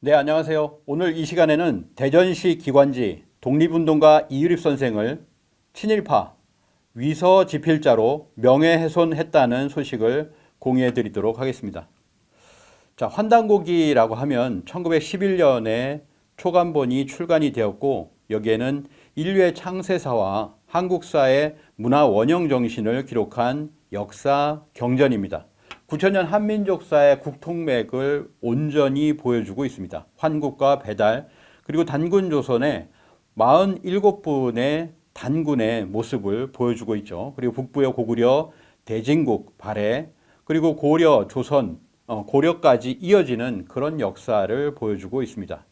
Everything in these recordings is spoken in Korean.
네, 안녕하세요. 오늘 이 시간에는 대전시 기관지 독립운동가 이유립 선생을 친일파 위서지필자로 명예훼손했다는 소식을 공유해 드리도록 하겠습니다. 자, 환단고기라고 하면 1911년에 초간본이 출간이 되었고 여기에는 인류의 창세사와 한국사의 문화 원형 정신을 기록한 역사 경전입니다. 9천년 한민족사의 국통맥을 온전히 보여주고 있습니다. 환국과 배달 그리고 단군 조선의 47분의 단군의 모습을 보여주고 있죠. 그리고 북부의 고구려, 대진국, 발해 그리고 고려, 조선, 고려까지 이어지는 그런 역사를 보여주고 있습니다.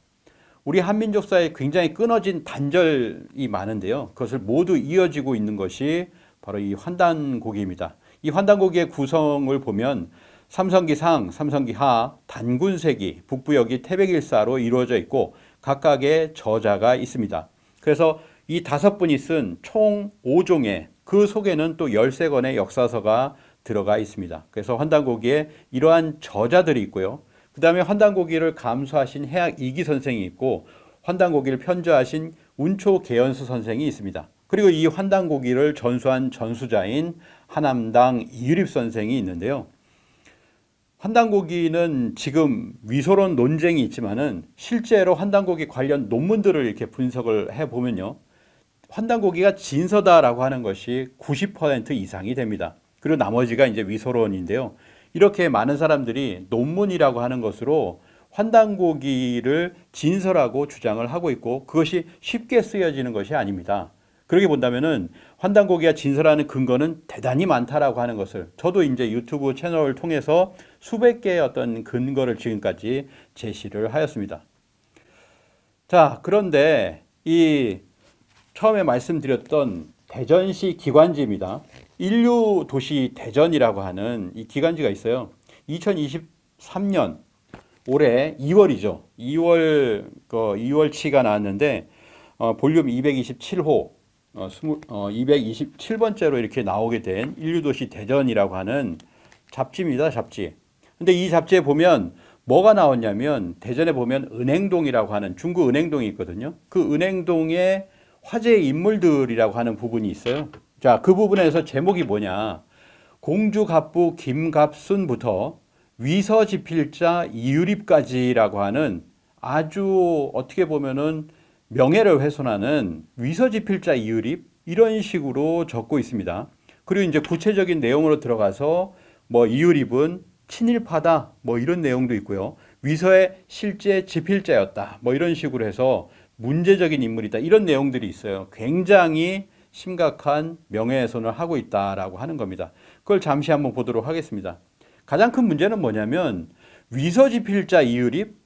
우리 한민족사에 굉장히 끊어진 단절이 많은데요. 그것을 모두 이어지고 있는 것이 바로 이 환단고기입니다. 이 환단고기의 구성을 보면 삼성기 상, 삼성기 하, 단군세기, 북부역이 태백일사로 이루어져 있고 각각의 저자가 있습니다. 그래서 이 5분이 쓴 총 5종의 그 속에는 또 13권의 역사서가 들어가 있습니다. 그래서 환단고기에 이러한 저자들이 있고요. 그 다음에 환단고기를 감수하신 해학 이기 선생이 있고 환단고기를 편저하신 운초 계연수 선생이 있습니다. 그리고 이 환단고기를 전수한 전수자인 하남당 이유립 선생이 있는데요. 환단고기는 지금 위소론 논쟁이 있지만은 실제로 환단고기 관련 논문들을 이렇게 분석을 해보면요. 환단고기가 진서다라고 하는 것이 90% 이상이 됩니다. 그리고 나머지가 이제 위소론인데요. 이렇게 많은 사람들이 논문이라고 하는 것으로 환단고기를 진서라고 주장을 하고 있고 그것이 쉽게 쓰여지는 것이 아닙니다. 그렇게 본다면은 환단고기가 진서라는 근거는 대단히 많다라고 하는 것을 저도 이제 유튜브 채널을 통해서 수백 개의 어떤 근거를 지금까지 제시를 하였습니다. 자, 그런데 이 처음에 말씀드렸던 대전시 기관지입니다. 인류 도시 대전이라고 하는 이 기관지가 있어요. 2023년 올해 2월이죠. 2월치가 나왔는데 볼륨 227호 227번째로 이렇게 나오게 된 인류도시 대전이라고 하는 잡지입니다. 잡지. 근데 이 잡지에 보면 뭐가 나왔냐면 대전에 보면 은행동이라고 하는 중구 은행동이 있거든요. 그 은행동에 화제의 인물들이라고 하는 부분이 있어요. 자, 그 부분에서 제목이 뭐냐. 공주갑부 김갑순부터 위서지필자 이유립까지라고 하는 아주 어떻게 보면은 명예를 훼손하는 위서지필자 이유립 이런 식으로 적고 있습니다. 그리고 이제 구체적인 내용으로 들어가서 뭐 이유립은 친일파다 뭐 이런 내용도 있고요. 위서의 실제 지필자였다 뭐 이런 식으로 해서 문제적인 인물이다 이런 내용들이 있어요. 굉장히 심각한 명예훼손을 하고 있다라고 하는 겁니다. 그걸 잠시 한번 보도록 하겠습니다. 가장 큰 문제는 뭐냐면 위서지필자 이유립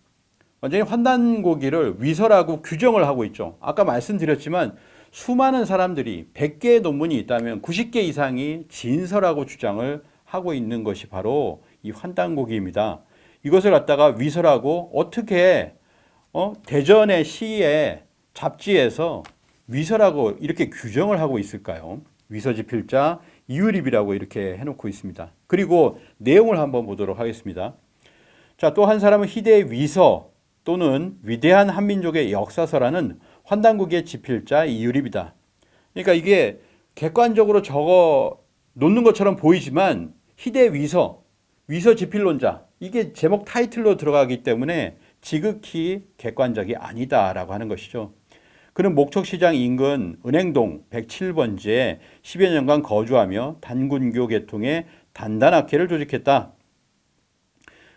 완전히 환단고기를 위서라고 규정을 하고 있죠. 아까 말씀드렸지만 수많은 사람들이 100개의 논문이 있다면 90개 이상이 진서라고 주장을 하고 있는 것이 바로 이 환단고기입니다. 이것을 갖다가 위서라고 어떻게 대전의 시의 잡지에서 위서라고 이렇게 규정을 하고 있을까요? 위서지필자 이유립이라고 이렇게 해놓고 있습니다. 그리고 내용을 한번 보도록 하겠습니다. 자, 또 한 사람은 희대의 위서 또는 위대한 한민족의 역사서라는 환단고기의 지필자 이유립이다. 그러니까 이게 객관적으로 적어 놓는 것처럼 보이지만 희대의 위서 지필론자 이게 제목 타이틀로 들어가기 때문에 지극히 객관적이 아니다라고 하는 것이죠. 그는 목척시장 인근 은행동 107번지에 10여 년간 거주하며 단군교 계통의 단단학회를 조직했다.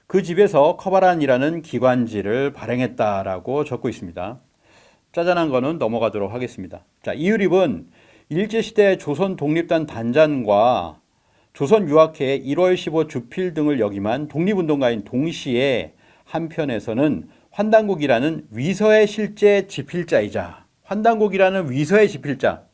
그 집에서 커바란이라는 기관지를 발행했다라고 적고 있습니다. 짜잔한 거는 넘어가도록 하겠습니다. 자, 이유립은 일제시대 조선 독립단 단장과 조선유학회 1월 15 주필 등을 역임한 독립운동가인 동시에 한편에서는 환단고기라는 위서의 실제 지필자이자 환단고기라는 위서의 지필자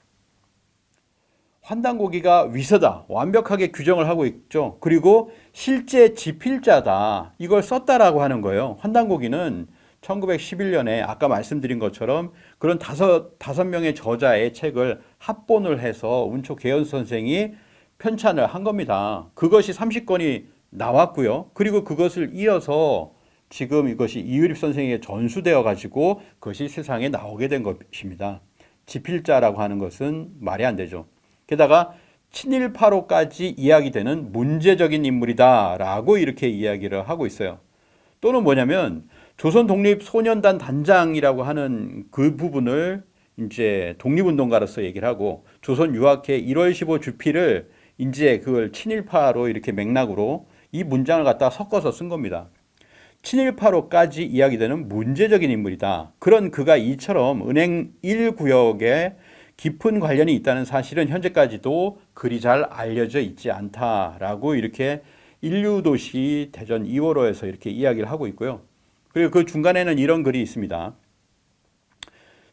환단고기가 위서다 완벽하게 규정을 하고 있죠. 그리고 실제 지필자다 이걸 썼다라고 하는 거예요. 환단고기는 1911년에 아까 말씀드린 것처럼 그런 다섯 명의 저자의 책을 합본을 해서 운초 계연 선생이 편찬을 한 겁니다. 그것이 30권이 나왔고요. 그리고 그것을 이어서 지금 이것이 이유립 선생에게 전수되어 가지고 그것이 세상에 나오게 된 것입니다. 지필자라고 하는 것은 말이 안 되죠. 게다가 친일파로까지 이야기되는 문제적인 인물이다라고 이렇게 이야기를 하고 있어요. 또는 뭐냐면 조선 독립소년단 단장이라고 하는 그 부분을 이제 독립운동가로서 얘기를 하고 조선 유학회 1월 15 주필을 이제 그걸 친일파로 이렇게 맥락으로 이 문장을 갖다가 섞어서 쓴 겁니다. 친일파로까지 이야기되는 문제적인 인물이다. 그런 그가 이처럼 은행 1구역에 깊은 관련이 있다는 사실은 현재까지도 그리 잘 알려져 있지 않다라고 이렇게 인류도시 대전 2월호에서 이렇게 이야기를 하고 있고요. 그리고 그 중간에는 이런 글이 있습니다.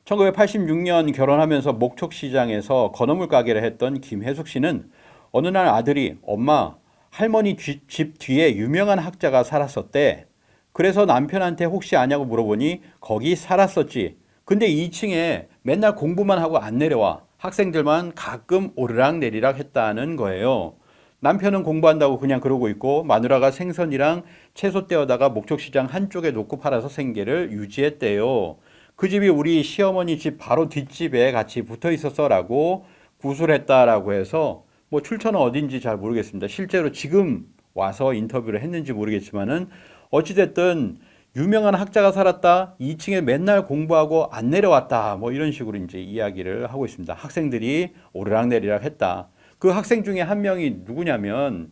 1986년 결혼하면서 목촉시장에서 건어물 가게를 했던 김혜숙 씨는 어느 날 아들이 엄마, 할머니 집 뒤에 유명한 학자가 살았었대. 그래서 남편한테 혹시 아냐고 물어보니 거기 살았었지. 근데 2층에 맨날 공부만 하고 안 내려와. 학생들만 가끔 오르락내리락 했다는 거예요. 남편은 공부한다고 그냥 그러고 있고 마누라가 생선이랑 채소 떼어다가 목촉시장 한쪽에 놓고 팔아서 생계를 유지했대요. 그 집이 우리 시어머니 집 바로 뒷집에 같이 붙어 있었어라고 구술했다라고 해서 뭐 출처는 어딘지 잘 모르겠습니다. 실제로 지금 와서 인터뷰를 했는지 모르겠지만은 어찌됐든 유명한 학자가 살았다. 2층에 맨날 공부하고 안 내려왔다. 뭐 이런 식으로 이제 이야기를 하고 있습니다. 학생들이 오르락내리락 했다. 그 학생 중에 한 명이 누구냐면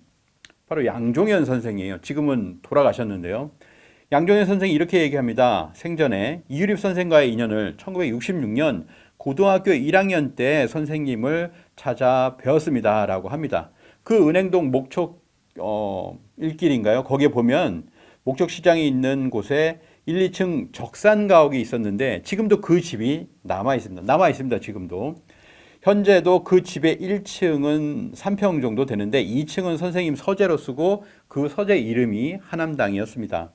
바로 양종현 선생이에요. 지금은 돌아가셨는데요. 양종현 선생이 이렇게 얘기합니다. 생전에 이유립 선생과의 인연을 1966년 고등학교 1학년 때 선생님을 찾아 뵈었습니다. 라고 합니다. 그 은행동 목촉 일길인가요? 거기에 보면 목적시장이 있는 곳에 1, 2층 적산가옥이 있었는데 지금도 그 집이 남아 있습니다. 지금도. 현재도 그 집의 1층은 3평 정도 되는데 2층은 선생님 서재로 쓰고 그 서재 이름이 하남당이었습니다.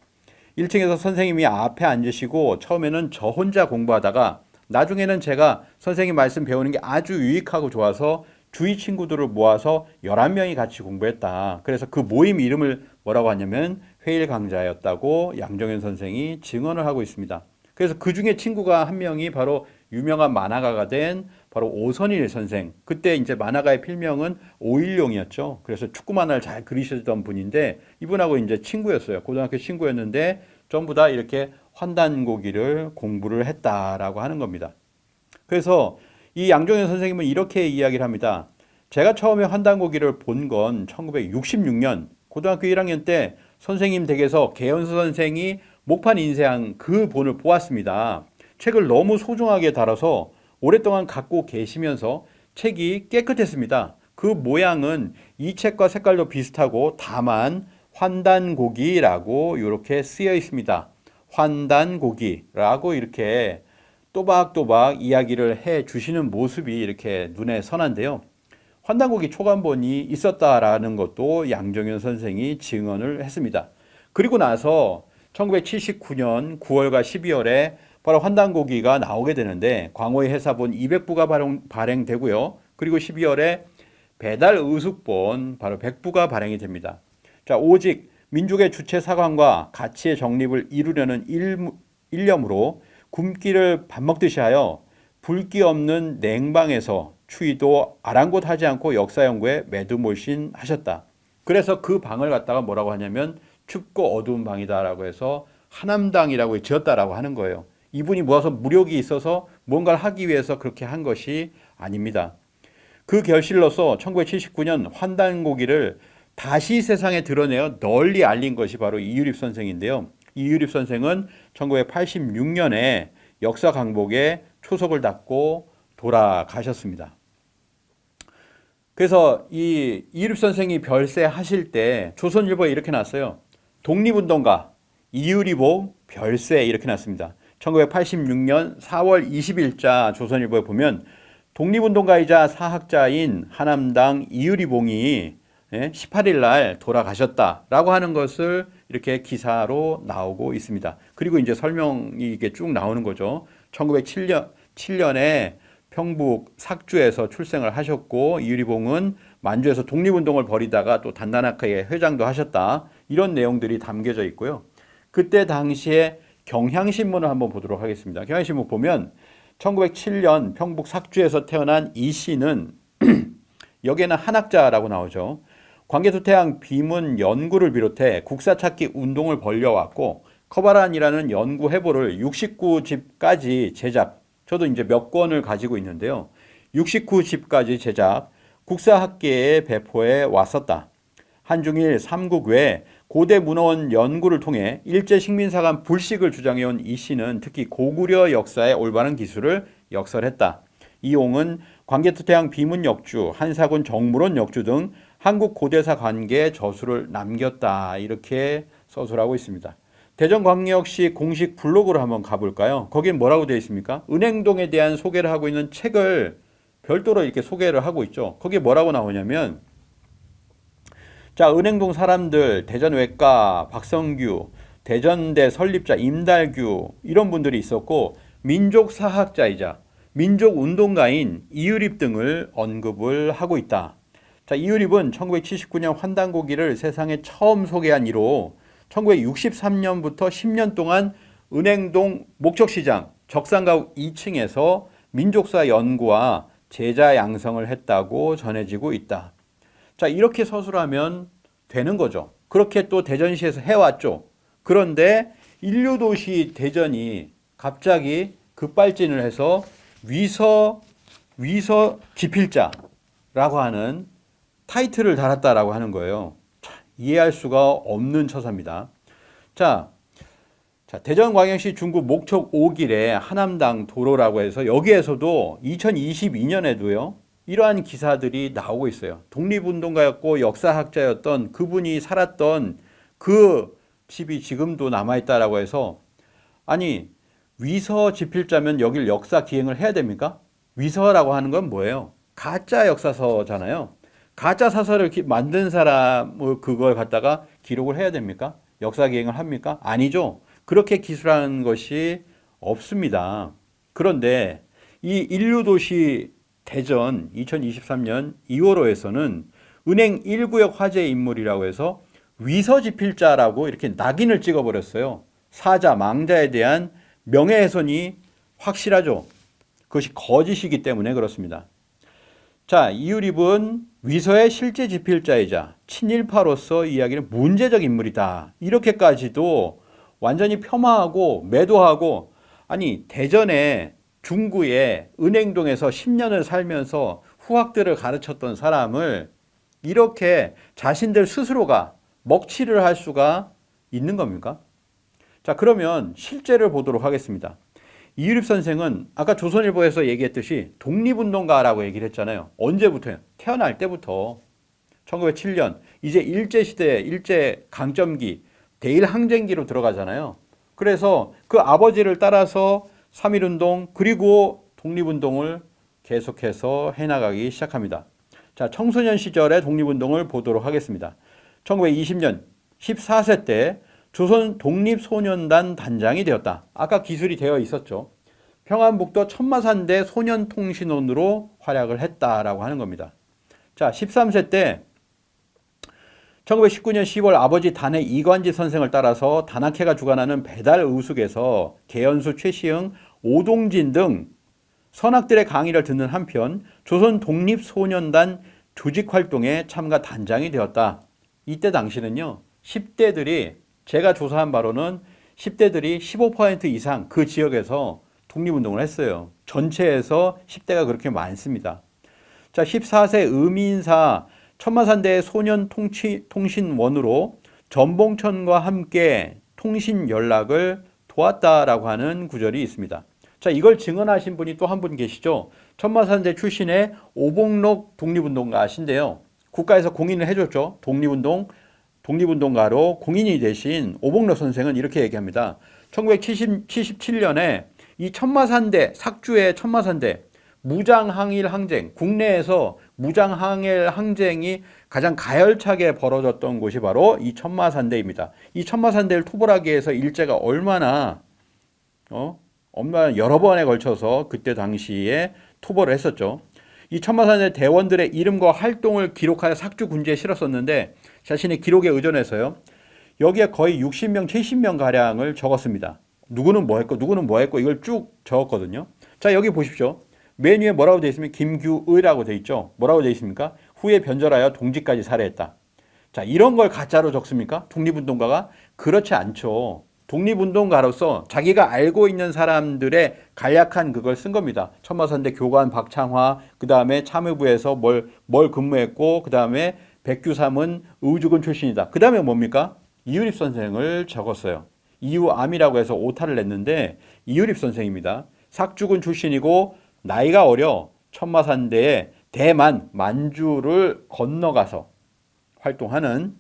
1층에서 선생님이 앞에 앉으시고 처음에는 저 혼자 공부하다가 나중에는 제가 선생님 말씀 배우는 게 아주 유익하고 좋아서 주위 친구들을 모아서 11명이 같이 공부했다. 그래서 그 모임 이름을 뭐라고 하냐면 회일 강좌였다고 양종현 선생이 증언을 하고 있습니다. 그래서 그 중에 친구가 한 명이 바로 유명한 만화가가 된 바로 오선일 선생. 그때 이제 만화가의 필명은 오일용이었죠. 그래서 축구 만화를 잘 그리시던 분인데 이분하고 이제 친구였어요. 고등학교 친구였는데 전부 다 이렇게 환단고기를 공부를 했다라고 하는 겁니다. 그래서 이 양종현 선생님은 이렇게 이야기를 합니다. 제가 처음에 환단고기를 본 건 1966년 고등학교 1학년 때 선생님 댁에서 개연수 선생이 목판 인쇄한 그 본을 보았습니다. 책을 너무 소중하게 달아서 오랫동안 갖고 계시면서 책이 깨끗했습니다. 그 모양은 이 책과 색깔도 비슷하고 다만 환단고기라고 이렇게 쓰여 있습니다. 환단고기라고 이렇게 또박또박 이야기를 해 주시는 모습이 이렇게 눈에 선한데요. 환단고기 초간본이 있었다라는 것도 양종현 선생이 증언을 했습니다. 그리고 나서 1979년 9월과 12월에 바로 환단고기가 나오게 되는데 광호의 해사본 200부가 발행되고요. 그리고 12월에 배달 의숙본 바로 100부가 발행이 됩니다. 자, 오직 민족의 주체 사관과 가치의 정립을 이루려는 일념으로 굶기를 밥 먹듯이 하여 불기 없는 냉방에서 추위도 아랑곳하지 않고 역사 연구에 매두몰신하셨다. 그래서 그 방을 갖다가 뭐라고 하냐면 춥고 어두운 방이다라고 해서 하남당이라고 지었다라고 하는 거예요. 이분이 모아서 무력이 있어서 뭔가를 하기 위해서 그렇게 한 것이 아닙니다. 그 결실로서 1979년 환단고기를 다시 세상에 드러내어 널리 알린 것이 바로 이유립 선생인데요. 이유립 선생은 1986년에 역사 강복에 초석을 닫고 돌아가셨습니다. 그래서 이 이유립 선생이 별세하실 때 조선일보에 이렇게 났어요. 독립운동가 이유립 별세 이렇게 났습니다. 1986년 4월 20일자 조선일보에 보면 독립운동가이자 사학자인 하남당 이유리봉이 18일 날 돌아가셨다라고 하는 것을 이렇게 기사로 나오고 있습니다. 그리고 이제 설명이 이게 쭉 나오는 거죠. 1907년에 평북 삭주에서 출생을 하셨고 이유리봉은 만주에서 독립운동을 벌이다가 또 단단하게 회장도 하셨다. 이런 내용들이 담겨져 있고요. 그때 당시에 경향신문을 한번 보도록 하겠습니다. 경향신문 보면 1907년 평북 삭주에서 태어난 이 씨는 여기에는 한학자라고 나오죠. 광개토태양 비문 연구를 비롯해 국사 찾기 운동을 벌여왔고 커바란이라는 연구 해보를 69집까지 제작, 저도 이제 몇 권을 가지고 있는데요. 69집까지 제작, 국사학계에 배포해 왔었다. 한중일 삼국 외 고대 문헌 연구를 통해 일제 식민사 간 불식을 주장해온 이 씨는 특히 고구려 역사의 올바른 기술을 역설했다. 이용은 광개토태양 비문 역주, 한사군 정무론 역주 등 한국 고대사 관계에 저수를 남겼다. 이렇게 서술하고 있습니다. 대전광역시 공식 블로그로 한번 가볼까요? 거긴 뭐라고 되어 있습니까? 은행동에 대한 소개를 하고 있는 책을 별도로 이렇게 소개를 하고 있죠. 거기에 뭐라고 나오냐면 자, 은행동 사람들, 대전 외과 박성규, 대전대 설립자 임달규 이런 분들이 있었고 민족사학자이자 민족운동가인 이유립 등을 언급을 하고 있다. 자, 이유립은 1979년 환단고기를 세상에 처음 소개한 이로 1963년부터 10년 동안 은행동 목적시장 적산가옥 2층에서 민족사 연구와 제자 양성을 했다고 전해지고 있다. 자, 이렇게 서술하면 되는 거죠. 그렇게 또 대전시에서 해왔죠. 그런데 인류도시 대전이 갑자기 급발진을 해서 위서 지필자라고 하는 타이틀을 달았다라고 하는 거예요. 자, 이해할 수가 없는 처사입니다. 자, 대전광역시 중구 목척 5길에 하남당 도로라고 해서 여기에서도 2022년에도요. 이러한 기사들이 나오고 있어요. 독립운동가였고 역사학자였던 그분이 살았던 그 집이 지금도 남아있다라고 해서 아니 위서 지필자면 여길 역사 기행을 해야 됩니까? 위서라고 하는 건 뭐예요? 가짜 역사서잖아요. 가짜 사설을 만든 사람 그걸 갖다가 기록을 해야 됩니까? 역사 기행을 합니까? 아니죠. 그렇게 기술하는 것이 없습니다. 그런데 이 인류도시 대전 2023년 2월호에서는 은행 1구역 화재 인물이라고 해서 위서지필자라고 이렇게 낙인을 찍어버렸어요. 사자, 망자에 대한 명예훼손이 확실하죠. 그것이 거짓이기 때문에 그렇습니다. 자, 이유립은 위서의 실제 지필자이자 친일파로서 이야기는 문제적 인물이다. 이렇게까지도 완전히 폄하하고 매도하고 아니 대전에 중구의 은행동에서 10년을 살면서 후학들을 가르쳤던 사람을 이렇게 자신들 스스로가 먹칠을 할 수가 있는 겁니까? 자, 그러면 실제를 보도록 하겠습니다. 이유립 선생은 아까 조선일보에서 얘기했듯이 독립운동가라고 얘기를 했잖아요. 언제부터요? 태어날 때부터 1907년 이제 일제시대, 일제강점기, 대일항쟁기로 들어가잖아요. 그래서 그 아버지를 따라서 3.1운동 그리고 독립운동을 계속해서 해나가기 시작합니다. 자, 청소년 시절의 독립운동을 보도록 하겠습니다. 1920년 14세 때 조선 독립소년단 단장이 되었다. 아까 기술이 되어 있었죠. 평안북도 천마산대 소년통신원으로 활약을 했다라고 하는 겁니다. 자, 13세 때 1919년 10월 아버지 단해 이관지 선생을 따라서 단학회가 주관하는 배달 의숙에서 개연수, 최시흥, 오동진 등 선학들의 강의를 듣는 한편 조선 독립소년단 조직활동에 참가 단장이 되었다. 이때 당시는요. 10대들이 제가 조사한 바로는 10대들이 15% 이상 그 지역에서 독립운동을 했어요. 전체에서 10대가 그렇게 많습니다. 자, 14세 의민사 천마산대 소년통신원으로 전봉천과 함께 통신 연락을 도왔다라고 하는 구절이 있습니다. 자, 이걸 증언하신 분이 또 한 분 계시죠. 천마산대 출신의 오봉록 독립운동가신데요. 국가에서 공인을 해줬죠. 독립운동가로 공인이 되신 오봉록 선생은 이렇게 얘기합니다. 1977년에 이 천마산대, 삭주의 천마산대 무장항일 항쟁, 국내에서 무장항일 항쟁이 가장 가열차게 벌어졌던 곳이 바로 이 천마산대입니다. 이 천마산대를 토벌하기 위해서 일제가 얼마나 여러 번에 걸쳐서 그때 당시에 토벌을 했었죠. 이 천마산대 대원들의 이름과 활동을 기록하여 삭주 군지에 실었었는데 자신의 기록에 의존해서요. 여기에 거의 60명, 70명 가량을 적었습니다. 누구는 뭐 했고 누구는 뭐 했고 이걸 쭉 적었거든요. 자, 여기 보십시오. 맨 위에 뭐라고 되어 있으면 김규의라고 되어 있죠. 뭐라고 되어 있습니까? 후에 변절하여 동지까지 살해했다. 자, 이런 걸 가짜로 적습니까? 독립운동가가? 그렇지 않죠. 독립운동가로서 자기가 알고 있는 사람들의 간략한 그걸 쓴 겁니다. 천마산대 교관 박창화, 그 다음에 참여부에서 뭘 근무했고, 그 다음에 백규삼은 의주군 출신이다. 그 다음에 뭡니까? 이유립 선생을 적었어요. 이유암이라고 해서 오타를 냈는데 이유립 선생입니다. 삭주군 출신이고 나이가 어려 천마산대에 대만, 만주를 건너가서 활동하는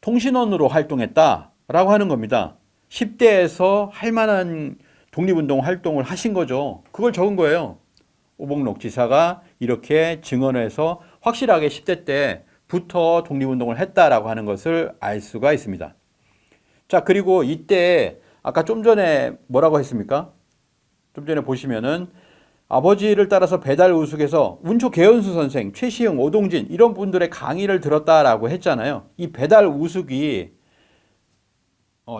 통신원으로 활동했다라고 하는 겁니다. 10대에서 할 만한 독립운동 활동을 하신 거죠. 그걸 적은 거예요. 오복록 지사가 이렇게 증언해서 확실하게 10대 때부터 독립운동을 했다라고 하는 것을 알 수가 있습니다. 자, 그리고 이때 아까 좀 전에 뭐라고 했습니까? 좀 전에 보시면은 아버지를 따라서 배달 우숙에서 운초 개연수 선생, 최시영, 오동진 이런 분들의 강의를 들었다라고 했잖아요. 이 배달 우숙이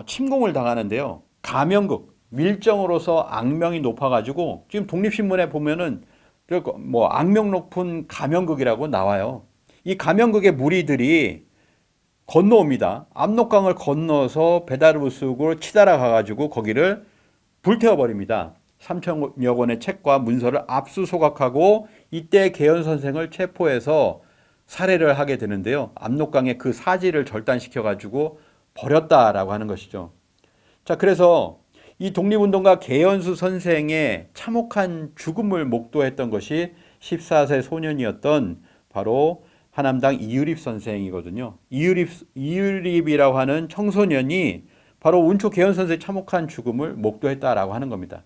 침공을 당하는데요. 가명극, 밀정으로서 악명이 높아가지고 지금 독립신문에 보면은 뭐 악명 높은 가명극이라고 나와요. 이 가명극의 무리들이 건너옵니다. 압록강을 건너서 배달 우숙으로 치달아 가가지고 거기를 불태워버립니다. 3천여 권의 책과 문서를 압수소각하고 이때 개연 선생을 체포해서 살해를 하게 되는데요. 압록강의 그 사지를 절단시켜가지고 버렸다라고 하는 것이죠. 자, 그래서 이 독립운동가 개연수 선생의 참혹한 죽음을 목도했던 것이 14세 소년이었던 바로 하남당 이유립 선생이거든요. 이유립이라고 하는 청소년이 바로 운초 개연 선생의 참혹한 죽음을 목도했다라고 하는 겁니다.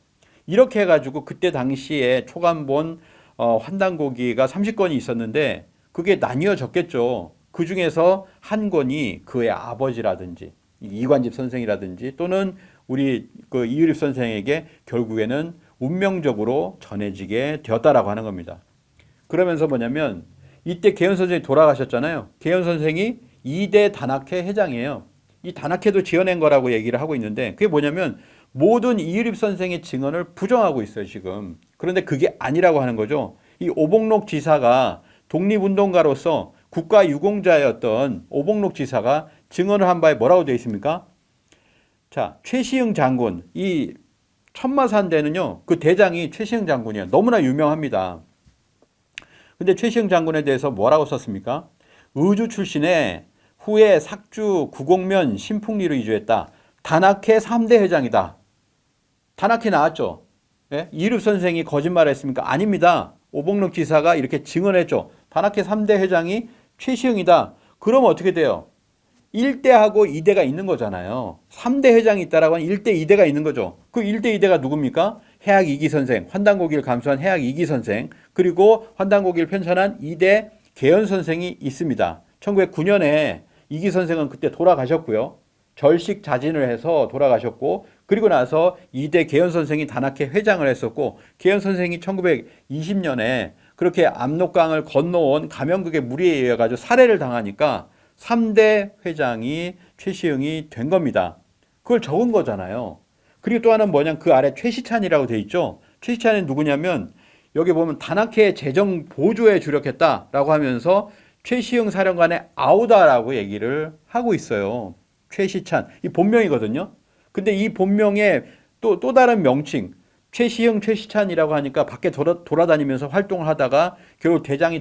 이렇게 해가지고 그때 당시에 초간본 환단고기가 30권이 있었는데 그게 나뉘어졌겠죠. 그 중에서 한 권이 그의 아버지라든지 이관집 선생이라든지 또는 우리 그 이유립 선생에게 결국에는 운명적으로 전해지게 되었다라고 하는 겁니다. 그러면서 뭐냐면 이때 개연 선생이 돌아가셨잖아요. 개연 선생이 2대 단학회 회장이에요. 이 단학회도 지어낸 거라고 얘기를 하고 있는데 그게 뭐냐면 모든 이유립 선생의 증언을 부정하고 있어요, 지금. 그런데 그게 아니라고 하는 거죠. 이 오복록 지사가 독립운동가로서 국가유공자였던 오복록 지사가 증언을 한 바에 뭐라고 되어 있습니까? 자, 최시흥 장군, 이 천마산대는요, 그 대장이 최시흥 장군이에요. 너무나 유명합니다. 근데 최시흥 장군에 대해서 뭐라고 썼습니까? 의주 출신에 후에 삭주 구곡면 신풍리로 이주했다. 단학회 3대 회장이다. 단학회 나왔죠. 예? 이유립 선생이 거짓말했습니까? 아닙니다. 오복록 지사가 이렇게 증언했죠. 단학회 3대 회장이 최시흥이다. 그럼 어떻게 돼요? 1대하고 2대가 있는 거잖아요. 3대 회장이 있다라고 하면 1대, 2대가 있는 거죠. 그 1대, 2대가 누굽니까? 해학 이기 선생, 환단고기를 감수한 해학 이기 선생, 그리고 환단고기를 편찬한 2대 개연 선생이 있습니다. 1909년에 이기 선생은 그때 돌아가셨고요. 절식 자진을 해서 돌아가셨고, 그리고 나서 2대 개연 선생이 단학회 회장을 했었고, 개연 선생이 1920년에 그렇게 압록강을 건너온 가명극의 무리에 의해 가지고 살해를 당하니까 3대 회장이 최시흥이 된 겁니다. 그걸 적은 거잖아요. 그리고 또 하나는 뭐냐면 그 아래 최시찬이라고 돼 있죠. 최시찬이 누구냐면 여기 보면 단학회 재정 보조에 주력했다라고 하면서 최시흥 사령관의 아우다라고 얘기를 하고 있어요. 최시찬. 이 본명이거든요. 근데 이 본명의 또 다른 명칭, 최시흥, 최시찬이라고 하니까 밖에 돌아다니면서 활동을 하다가 결국 형이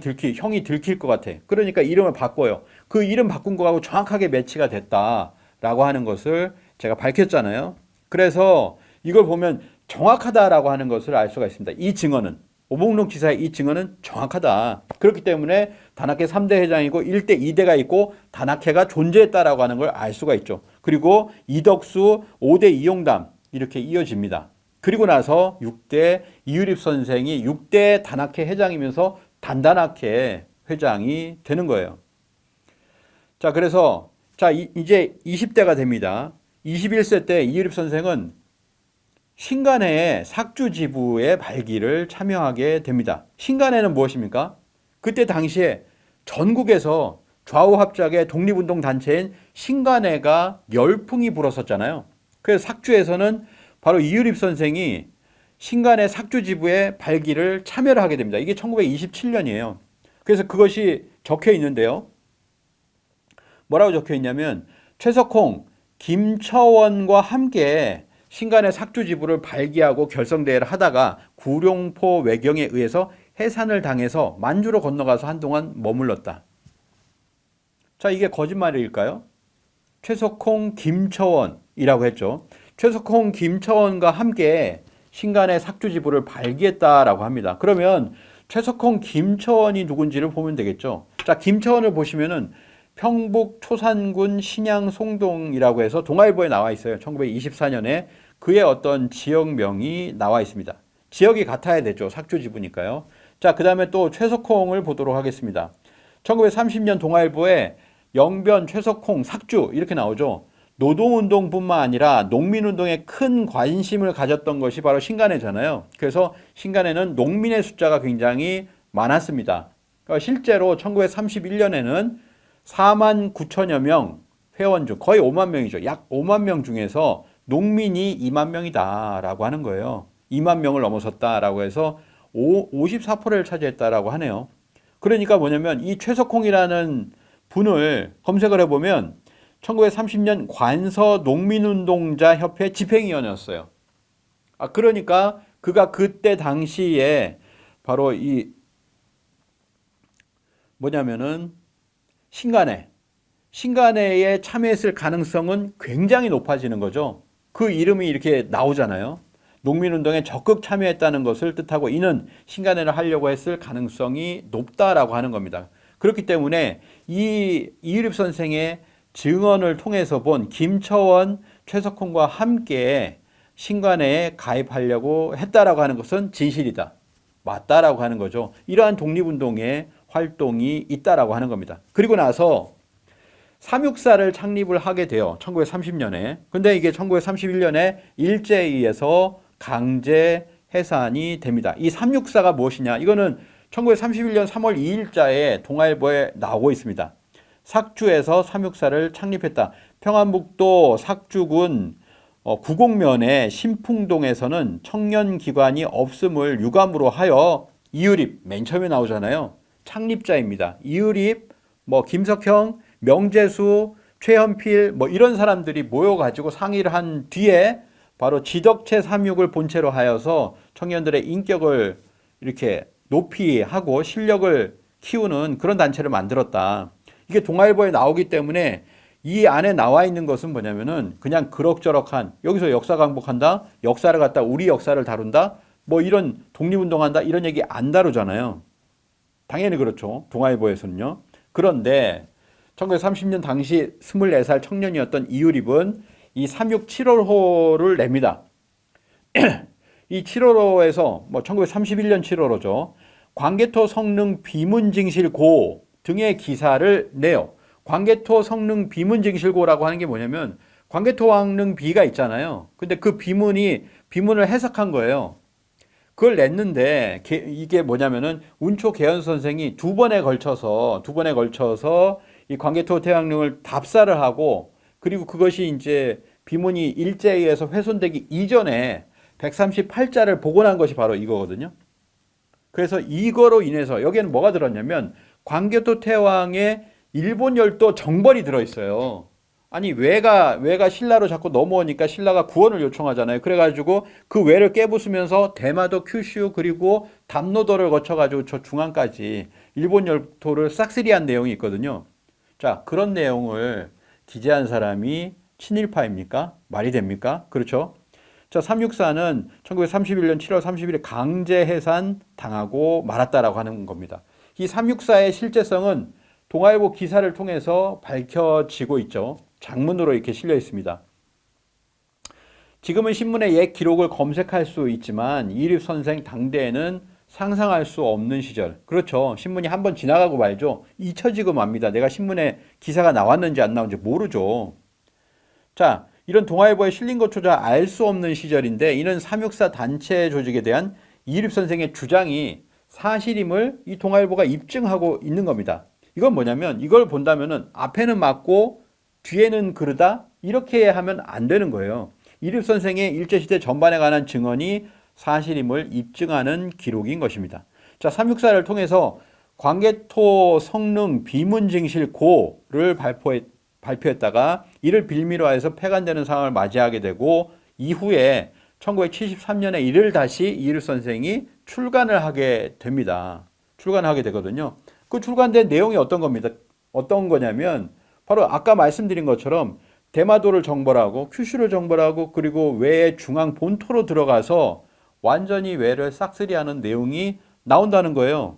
들킬 것 같아. 그러니까 이름을 바꿔요. 그 이름 바꾼 거하고 정확하게 매치가 됐다라고 하는 것을 제가 밝혔잖아요. 그래서 이걸 보면 정확하다라고 하는 것을 알 수가 있습니다. 이 증언은. 오복록 지사의 이 증언은 정확하다. 그렇기 때문에 단학회 3대 회장이고 1대, 2대가 있고 단학회가 존재했다라고 하는 걸 알 수가 있죠. 그리고 이덕수, 5대 이용담 이렇게 이어집니다. 그리고 나서 6대 이유립 선생이 6대 단학회 회장이면서 단단학회 회장이 되는 거예요. 자, 그래서 이제 20대가 됩니다. 21세 때 이유립 선생은 신간회의 삭주지부의 발기를 참여하게 됩니다. 신간회는 무엇입니까? 그때 당시에 전국에서 좌우 합작의 독립운동 단체인 신간회가 열풍이 불었었잖아요. 그래서 삭주에서는 바로 이유립 선생이 신간회 삭주 지부의 발기를 참여를 하게 됩니다. 이게 1927년이에요. 그래서 그것이 적혀 있는데요. 뭐라고 적혀 있냐면 최석홍, 김처원과 함께 신간의 삭주 지부를 발기하고 결성대회를 하다가 구룡포 외경에 의해서 해산을 당해서 만주로 건너가서 한동안 머물렀다. 자, 이게 거짓말일까요? 최석홍, 김처원이라고 했죠. 최석홍, 김처원과 함께 신간의 삭주 지부를 발기했다라고 합니다. 그러면 최석홍, 김처원이 누군지를 보면 되겠죠. 자, 김처원을 보시면은 평북 초산군 신양 송동이라고 해서 동아일보에 나와 있어요. 1924년에 그의 어떤 지역명이 나와 있습니다. 지역이 같아야 되죠. 삭주 지부니까요. 자, 그 다음에 또 최석홍을 보도록 하겠습니다. 1930년 동아일보에 영변, 최석홍, 삭주 이렇게 나오죠. 노동운동뿐만 아니라 농민운동에 큰 관심을 가졌던 것이 바로 신간회잖아요. 그래서 신간회는 농민의 숫자가 굉장히 많았습니다. 그러니까 실제로 1931년에는 4만 9천여 명 회원 중 거의 5만 명이죠. 약 5만 명 중에서 농민이 2만 명이다라고 하는 거예요. 2만 명을 넘어섰다라고 해서 54%를 차지했다라고 하네요. 그러니까 뭐냐면 이 최석홍이라는 분을 검색을 해보면 1930년 관서 농민운동자 협회 집행위원이었어요. 그러니까 그가 그때 당시에 바로 이 뭐냐면은 신간회에 참여했을 가능성은 굉장히 높아지는 거죠. 그 이름이 이렇게 나오잖아요. 농민운동에 적극 참여했다는 것을 뜻하고 이는 신간회를 하려고 했을 가능성이 높다라고 하는 겁니다. 그렇기 때문에 이 이유립 선생의 증언을 통해서 본 김처원, 최석홍과 함께 신간회에 가입하려고 했다라고 하는 것은 진실이다. 맞다라고 하는 거죠. 이러한 독립운동의 활동이 있다라고 하는 겁니다. 그리고 나서 삼육사를 창립을 하게 돼요. 1930년에. 근데 이게 1931년에 일제에 의해서 강제 해산이 됩니다. 이 삼육사가 무엇이냐? 이거는 1931년 3월 2일자에 동아일보에 나오고 있습니다. 삭주에서 삼육사를 창립했다. 평안북도 삭주군 구곡면의 신풍동에서는 청년기관이 없음을 유감으로 하여 이유립, 맨 처음에 나오잖아요. 창립자입니다. 이유립, 김석형, 명재수, 최현필 이런 사람들이 모여가지고 상의를 한 뒤에 바로 지덕체 삼육을 본체로 하여서 청년들의 인격을 이렇게 높이 하고 실력을 키우는 그런 단체를 만들었다. 이게 동아일보에 나오기 때문에 이 안에 나와 있는 것은 뭐냐면은 그냥 그럭저럭한 여기서 역사 강복한다, 역사를 갖다 우리 역사를 다룬다, 이런 독립운동한다 이런 얘기 안 다루잖아요. 당연히 그렇죠. 동아일보에서는요. 그런데 1930년 당시 24살 청년이었던 이유립은 이 367호를 냅니다. 이 7호로에서 1931년 7호로죠. 광개토 성능 비문징실고 등의 기사를 내요. 광개토 성능 비문징실고라고 하는 게 뭐냐면 광개토 왕릉 비가 있잖아요. 근데 그 비문을 해석한 거예요. 그걸 냈는데 이게 뭐냐면은 운초 개연 선생이 두 번에 걸쳐서 이 광개토 태양릉을 답사를 하고 그리고 그것이 이제 비문이 일제에 의해서 훼손되기 이전에 138자를 복원한 것이 바로 이거거든요. 그래서 이거로 인해서 여기에는 뭐가 들었냐면 광개토 태왕의 일본 열도 정벌이 들어있어요. 아니 외가 신라로 자꾸 넘어오니까 신라가 구원을 요청하잖아요. 그래가지고 그 외를 깨부수면서 대마도, 큐슈 그리고 담노도를 거쳐가지고 저 중앙까지 일본 열도를 싹쓸이한 내용이 있거든요. 자, 그런 내용을 기재한 사람이 친일파입니까? 말이 됩니까? 그렇죠? 자, 364는 1931년 7월 30일에 강제 해산 당하고 말았다라고 하는 겁니다. 이 364의 실제성은 동아일보 기사를 통해서 밝혀지고 있죠. 장문으로 이렇게 실려 있습니다. 지금은 신문의 옛 기록을 검색할 수 있지만 이립 선생 당대에는 상상할 수 없는 시절. 그렇죠. 신문이 한번 지나가고 말죠. 잊혀지고 맙니다. 내가 신문에 기사가 나왔는지 안 나왔는지 모르죠. 자, 이런 동아일보에 실린 것조차 알 수 없는 시절인데 이는 364 단체 조직에 대한 이립 선생의 주장이 사실임을 이 동아일보가 입증하고 있는 겁니다. 이건 뭐냐면 이걸 본다면은 앞에는 맞고 뒤에는 그르다 이렇게 하면 안 되는 거예요. 이립 선생의 일제시대 전반에 관한 증언이 사실임을 입증하는 기록인 것입니다. 자, 364를 통해서 광개토 성능 비문증실고를 발표했다가 이를 빌미로 해서 폐간되는 상황을 맞이하게 되고 이후에 1973년에 이를 다시 이립 선생이 출간을 하게 됩니다. 출간하게 되거든요. 그 출간된 내용이 어떤 겁니다. 어떤 거냐면 바로 아까 말씀드린 것처럼 대마도를 정벌하고 큐슈를 정벌하고 그리고 외의 중앙 본토로 들어가서 완전히 외를 싹쓸이하는 내용이 나온다는 거예요.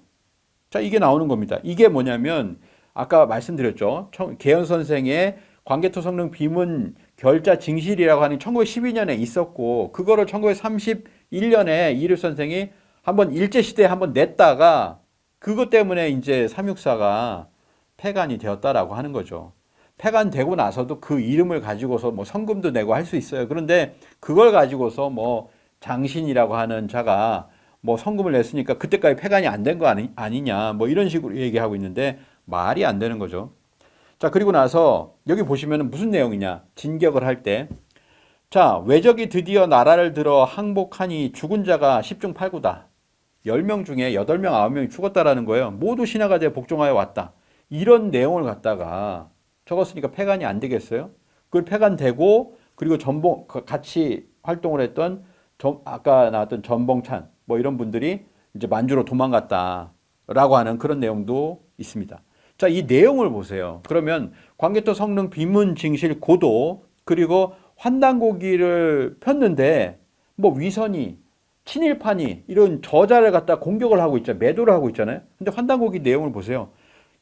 자, 이게 나오는 겁니다. 이게 뭐냐면 아까 말씀드렸죠. 개연 선생의 광개토 성능 비문 결자 징실이라고 하는 1912년에 있었고 그거를 1931년에 이립 선생이 한번 일제시대에 한번 냈다가 그것 때문에 이제 364가 폐간이 되었다라고 하는 거죠. 폐간되고 나서도 그 이름을 가지고서 뭐 성금도 내고 할 수 있어요. 그런데 그걸 가지고서 뭐 장신이라고 하는 자가 뭐 성금을 냈으니까 그때까지 폐간이 안 된 거 아니냐 뭐 이런 식으로 얘기하고 있는데 말이 안 되는 거죠. 자, 그리고 나서 여기 보시면 무슨 내용이냐. 진격을 할 때 자, 외적이 드디어 나라를 들어 항복하니 죽은 자가 10중 8구다. 10명 중에 8명, 9명이 죽었다라는 거예요. 모두 신하가 되어 복종하여 왔다. 이런 내용을 갖다가 적었으니까 폐간이 안 되겠어요? 그걸 폐간되고 그리고 같이 활동을 했던 아까 나왔던 전봉찬 뭐 이런 분들이 이제 만주로 도망갔다라고 하는 그런 내용도 있습니다. 자, 이 내용을 보세요. 그러면 광개토 성능 비문 징실 고도 그리고 환단고기를 폈는데 뭐 위선이 친일파니 이런 저자를 갖다 공격을 하고 있잖아요. 매도를 하고 있잖아요. 근데 환단고기 내용을 보세요.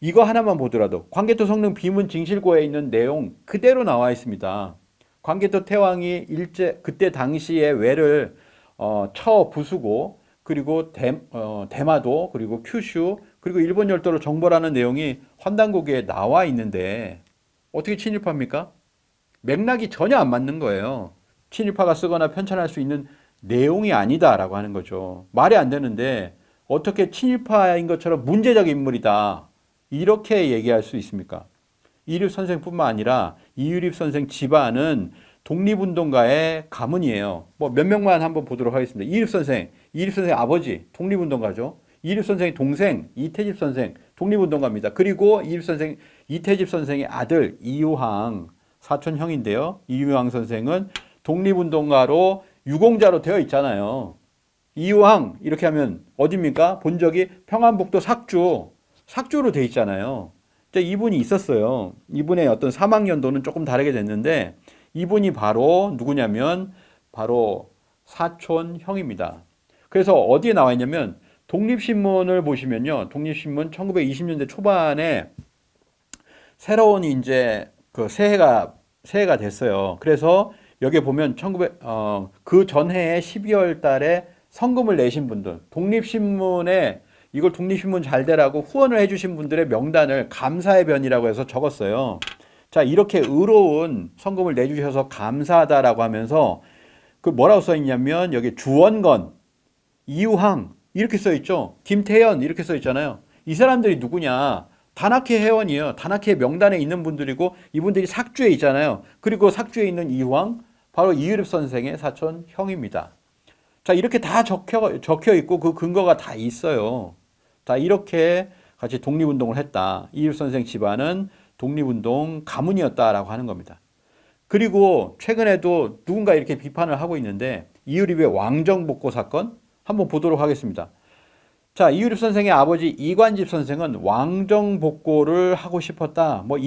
이거 하나만 보더라도 광개토 성능 비문 징실고에 있는 내용 그대로 나와 있습니다. 광개토 태왕이 그때 당시에 외를 쳐 부수고 그리고 대마도 그리고 큐슈 그리고 일본 열도를 정벌하는 내용이 환단고기에 나와 있는데 어떻게 친일파입니까? 맥락이 전혀 안 맞는 거예요. 친일파가 쓰거나 편찬할 수 있는 내용이 아니다라고 하는 거죠. 말이 안 되는데 어떻게 친일파인 것처럼 문제적 인물이다 이렇게 얘기할 수 있습니까? 이립 선생뿐만 아니라 이유립 선생 집안은 독립운동가의 가문이에요. 뭐 몇 명만 한번 보도록 하겠습니다. 이립 선생 아버지 독립운동가죠. 이립 선생의 동생 이태집 선생 독립운동가입니다. 그리고 이태집 선생의 아들 이유항 사촌 형인데요. 이유항 선생은 독립운동가로 유공자로 되어 있잖아요. 이유항 이렇게 하면 어디입니까? 본적이 평안북도 삭주로 되어 있잖아요. 이분이 있었어요. 이분의 어떤 사망 연도는 조금 다르게 됐는데 이분이 바로 누구냐면 바로 사촌 형입니다. 그래서 어디에 나와 있냐면 독립신문을 보시면요. 독립신문 1920년대 초반에 새로운 이제 그 새해가 됐어요. 그래서 여기 보면 그 전해에 12월 달에 성금을 내신 분들, 독립신문에 이걸 독립신문 잘 되라고 후원을 해주신 분들의 명단을 감사의 변이라고 해서 적었어요. 자, 이렇게 의로운 성금을 내주셔서 감사하다라고 하면서 그 뭐라고 써 있냐면 여기 주원건, 이유항 이렇게 써 있죠. 김태현 이렇게 써 있잖아요. 이 사람들이 누구냐? 단학회 회원이에요. 단학회 명단에 있는 분들이고 이분들이 삭주에 있잖아요. 그리고 삭주에 있는 이유항 바로 이유립 선생의 사촌 형입니다. 자, 이렇게 다 적혀 있고 그 근거가 다 있어요. 다 이렇게 같이 독립운동을 했다. 이유립 선생 집안은 독립운동 가문이었다라고 하는 겁니다. 그리고 최근에도 누군가 이렇게 비판을 하고 있는데 이유립의 왕정복고 사건 한번 보도록 하겠습니다. 자, 이유립 선생의 아버지 이관집 선생은 왕정복고를 하고 싶었다. 뭐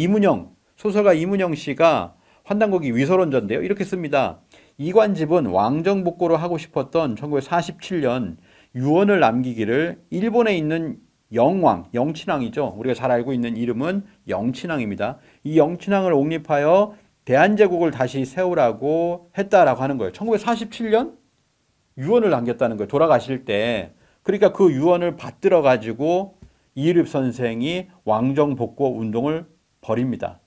소설가 이문영 씨가 환단고기 위설원전인데요. 이렇게 씁니다. 이관집은 왕정복고를 하고 싶었던 1947년 유언을 남기기를 일본에 있는 영친왕이죠. 우리가 잘 알고 있는 이름은 영친왕입니다. 이 영친왕을 옹립하여 대한제국을 다시 세우라고 했다라고 하는 거예요. 1947년 유언을 남겼다는 거예요. 돌아가실 때. 그러니까 그 유언을 받들어 가지고 이유립 선생이 왕정복고 운동을 벌입니다.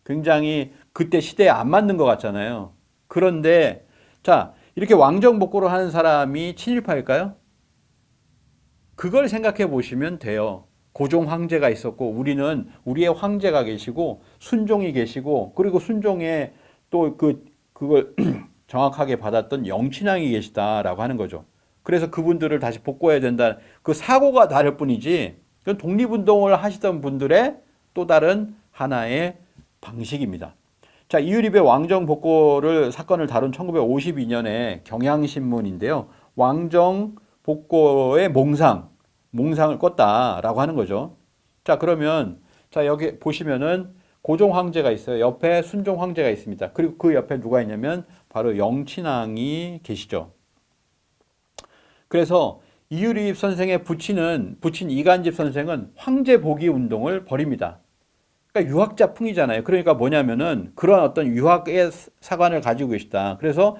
굉장히 그때 시대에 안 맞는 것 같잖아요. 그런데 자, 이렇게 왕정복고를 하는 사람이 친일파일까요? 그걸 생각해 보시면 돼요. 고종 황제가 있었고 우리는 우리의 황제가 계시고 순종이 계시고 그리고 순종에 또 그걸 정확하게 받았던 영친왕이 계시다라고 하는 거죠. 그래서 그분들을 다시 복구해야 된다. 그 사고가 다를 뿐이지 그건 독립운동을 하시던 분들의 또 다른 하나의 방식입니다. 자, 이유립의 왕정 복고를 사건을 다룬 1952년에 경향신문인데요. 왕정 복고의 몽상을 껐다라고 하는 거죠. 자, 그러면 자, 여기 보시면은 고종 황제가 있어요. 옆에 순종 황제가 있습니다. 그리고 그 옆에 누가 있냐면 바로 영친왕이 계시죠. 그래서 이유립 선생의 부친 이간집 선생은 황제 복위 운동을 벌입니다. 그러니까 유학자풍이잖아요. 그러니까 뭐냐면은 그런 어떤 유학의 사관을 가지고 계시다. 그래서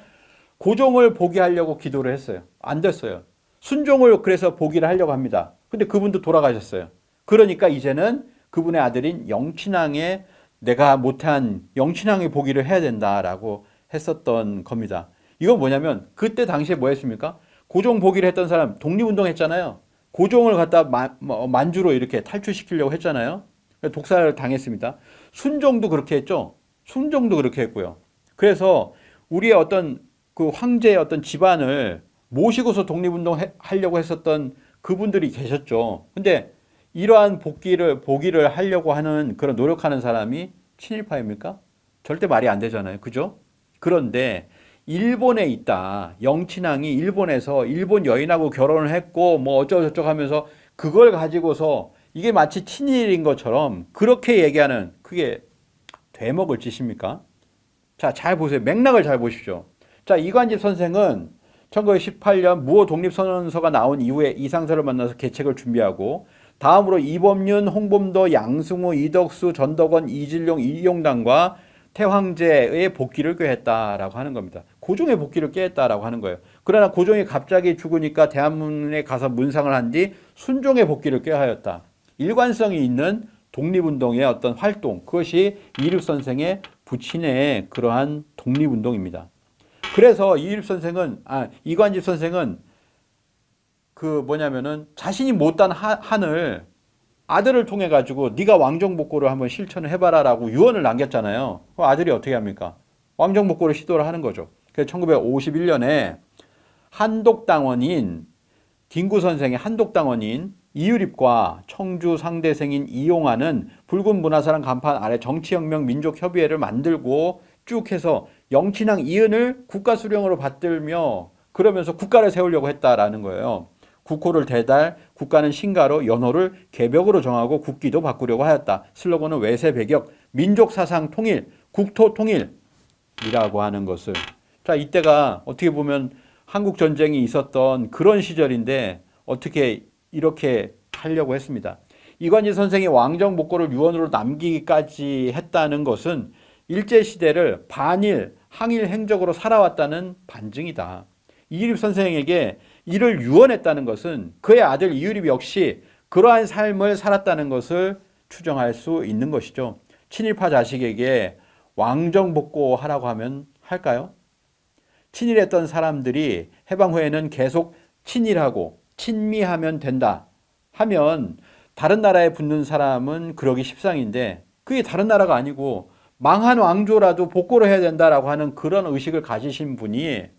고종을 복위하려고 기도를 했어요. 안 됐어요. 순종을 그래서 복위를 하려고 합니다. 근데 그분도 돌아가셨어요. 그러니까 이제는 그분의 아들인 영친왕의 내가 못한 영친왕의 복위를 해야 된다라고 했었던 겁니다. 이건 뭐냐면 그때 당시에 뭐 했습니까? 고종 복위를 했던 사람 독립운동 했잖아요. 고종을 갖다 만주로 이렇게 탈출시키려고 했잖아요. 독살을 당했습니다. 순종도 그렇게 했죠. 순종도 그렇게 했고요. 그래서 우리의 어떤 그 황제의 어떤 집안을 모시고서 독립운동 하려고 했었던 그분들이 계셨죠. 근데 이러한 복위를 하려고 하는 그런 노력하는 사람이 친일파입니까? 절대 말이 안 되잖아요. 그죠? 그런데 일본에 있다. 영친왕이 일본에서 일본 여인하고 결혼을 했고 뭐 어쩌고저쩌고 하면서 그걸 가지고서 이게 마치 친일인 것처럼 그렇게 얘기하는 그게 되먹을 짓입니까? 자, 잘 보세요. 맥락을 잘 보십시오. 자, 이관집 선생은 1918년 무호 독립선언서가 나온 이후에 이상서를 만나서 계책을 준비하고 다음으로 이범윤, 홍범도, 양승우, 이덕수, 전덕원, 이질용, 이용당과 태황제의 복귀를 꾀했다라고 하는 겁니다. 고종의 복귀를 꾀했다라고 하는 거예요. 그러나 고종이 갑자기 죽으니까 대한문에 가서 문상을 한 뒤 순종의 복귀를 꾀하였다. 일관성이 있는 독립운동의 어떤 활동, 그것이 이립 선생의 부친의 그러한 독립운동입니다. 그래서 이관집 선생은 그 뭐냐면은 자신이 못한 한을 아들을 통해 가지고 네가 왕정복고를 한번 실천을 해봐라라고 유언을 남겼잖아요. 그럼 아들이 어떻게 합니까? 왕정복고를 시도를 하는 거죠. 그래서 1951년에 한독당원인 김구 선생의 한독당원인 이유립과 청주 상대생인 이용화는 붉은 문화사랑 간판 아래 정치혁명 민족협의회를 만들고 쭉 해서 영친왕 이은을 국가수령으로 받들며 그러면서 국가를 세우려고 했다라는 거예요. 국호를 대달, 국가는 신가로 연호를 개벽으로 정하고 국기도 바꾸려고 하였다. 슬로건은 외세배격, 민족사상 통일, 국토 통일이라고 하는 것을. 자, 이때가 어떻게 보면 한국전쟁이 있었던 그런 시절인데 어떻게 이렇게 하려고 했습니다. 이관지 선생이 왕정복고를 유언으로 남기기까지 했다는 것은 일제시대를 반일, 항일 행적으로 살아왔다는 반증이다. 이유립 선생에게 이를 유언했다는 것은 그의 아들 이유립 역시 그러한 삶을 살았다는 것을 추정할 수 있는 것이죠. 친일파 자식에게 왕정복고하라고 하면 할까요? 친일했던 사람들이 해방 후에는 계속 친일하고 친미하면 된다 하면 다른 나라에 붙는 사람은 그러기 십상인데 그게 다른 나라가 아니고 망한 왕조라도 복고를 해야 된다라고 하는 그런 의식을 가지신 분이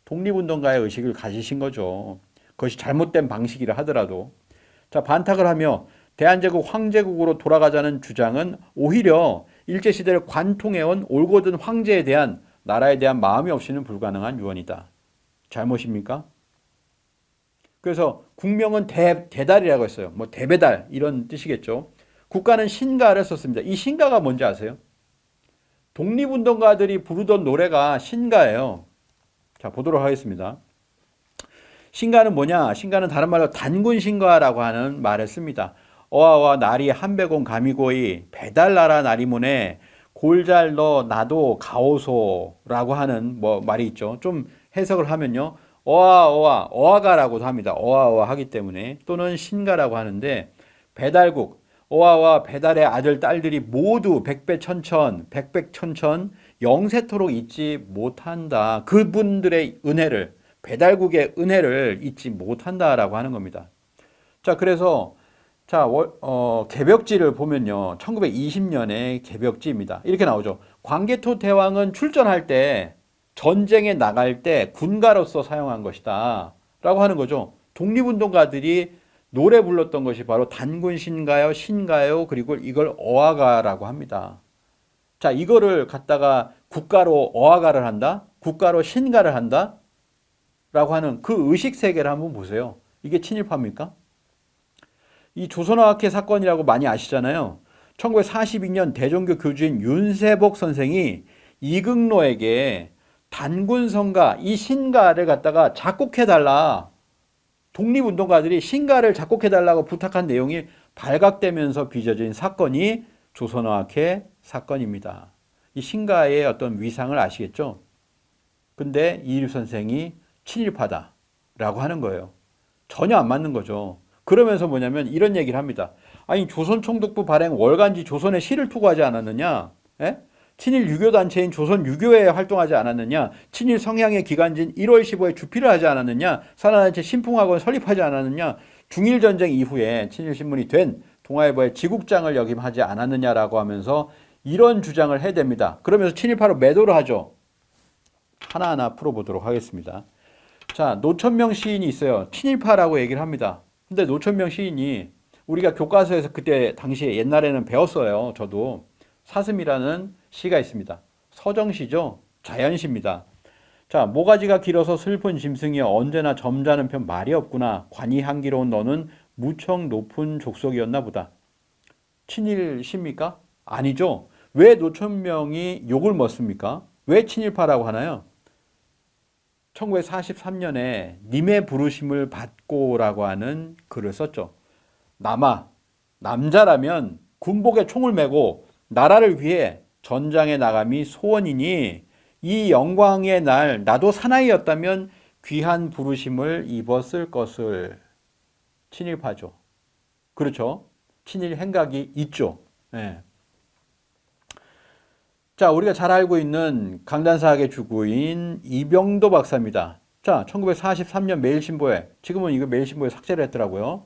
독립운동가의 의식을 가지신 거죠. 그것이 잘못된 방식이라 하더라도. 자, 반탁을 하며 대한제국 황제국으로 돌아가자는 주장은 오히려 일제시대를 관통해온 올곧은 황제에 대한 나라에 대한 마음이 없이는 불가능한 유언이다. 잘못입니까? 그래서 국명은 대달이라고 했어요. 뭐 대배달 이런 뜻이겠죠. 국가는 신가를 썼습니다. 이 신가가 뭔지 아세요? 독립운동가들이 부르던 노래가 신가예요. 자, 보도록 하겠습니다. 신가는 뭐냐? 신가는 다른 말로 단군신가라고 하는 말을 씁니다. 어아와 나리 한백원 가미고이 배달나라 나리문에 골잘너 나도 가오소라고 하는 뭐 말이 있죠. 좀 해석을 하면요. 어아가라고도 합니다. 어아와 하기 때문에 또는 신가라고 하는데 배달국 어아와 배달의 아들 딸들이 모두 백백천천 영세토록 잊지 못한다. 그분들의 은혜를 배달국의 은혜를 잊지 못한다라고 하는 겁니다. 자, 그래서 자, 개벽지를 보면요. 1920년에 개벽지입니다. 이렇게 나오죠. 광개토 대왕은 출전할 때, 전쟁에 나갈 때 군가로서 사용한 것이다. 라고 하는 거죠. 독립운동가들이 노래 불렀던 것이 바로 단군 신가요, 신가요, 그리고 이걸 어화가라고 합니다. 자, 이거를 갖다가 국가로 어화가를 한다? 국가로 신가를 한다? 라고 하는 그 의식 세계를 한번 보세요. 이게 친일파입니까? 이 조선어학회 사건이라고 많이 아시잖아요. 1942년 대종교 교주인 윤세복 선생이 이극로에게 단군성가, 이 신가를 갖다가 작곡해달라. 독립운동가들이 신가를 작곡해달라고 부탁한 내용이 발각되면서 빚어진 사건이 조선어학회 사건입니다. 이 신가의 어떤 위상을 아시겠죠? 근데 이일육 선생이 친일파다라고 하는 거예요. 전혀 안 맞는 거죠. 그러면서 뭐냐면 이런 얘기를 합니다. 아니 조선총독부 발행 월간지 조선에 시를 투고하지 않았느냐? 에? 친일 유교 단체인 조선 유교회에 활동하지 않았느냐? 친일 성향의 기간진 1월 15일 주필을 하지 않았느냐? 산하단체 신풍학원 설립하지 않았느냐? 중일 전쟁 이후에 친일 신문이 된 동아일보의 지국장을 역임하지 않았느냐라고 하면서 이런 주장을 해댑니다. 그러면서 친일파로 매도를 하죠. 하나하나 풀어보도록 하겠습니다. 자, 노천명 시인이 있어요. 친일파라고 얘기를 합니다. 근데 노천명 시인이 우리가 교과서에서 그때 당시에 옛날에는 배웠어요. 저도 사슴이라는 시가 있습니다. 서정시죠. 자연시입니다. 자, 모가지가 길어서 슬픈 짐승이여 언제나 점잖은 편 말이 없구나. 관이 향기로운 너는 무척 높은 족속이었나 보다. 친일시입니까? 아니죠. 왜 노천명이 욕을 먹습니까? 왜 친일파라고 하나요? 1943년에 님의 부르심을 받고라고 하는 글을 썼죠. 남자라면 군복에 총을 메고 나라를 위해 전장에 나감이 소원이니 이 영광의 날 나도 사나이였다면 귀한 부르심을 입었을 것을. 친일파죠. 그렇죠. 친일 행각이 있죠. 네. 자, 우리가 잘 알고 있는 강단사학의 주구인 이병도 박사입니다. 자, 1943년 매일신보에, 지금은 이거 매일신보에 삭제를 했더라고요.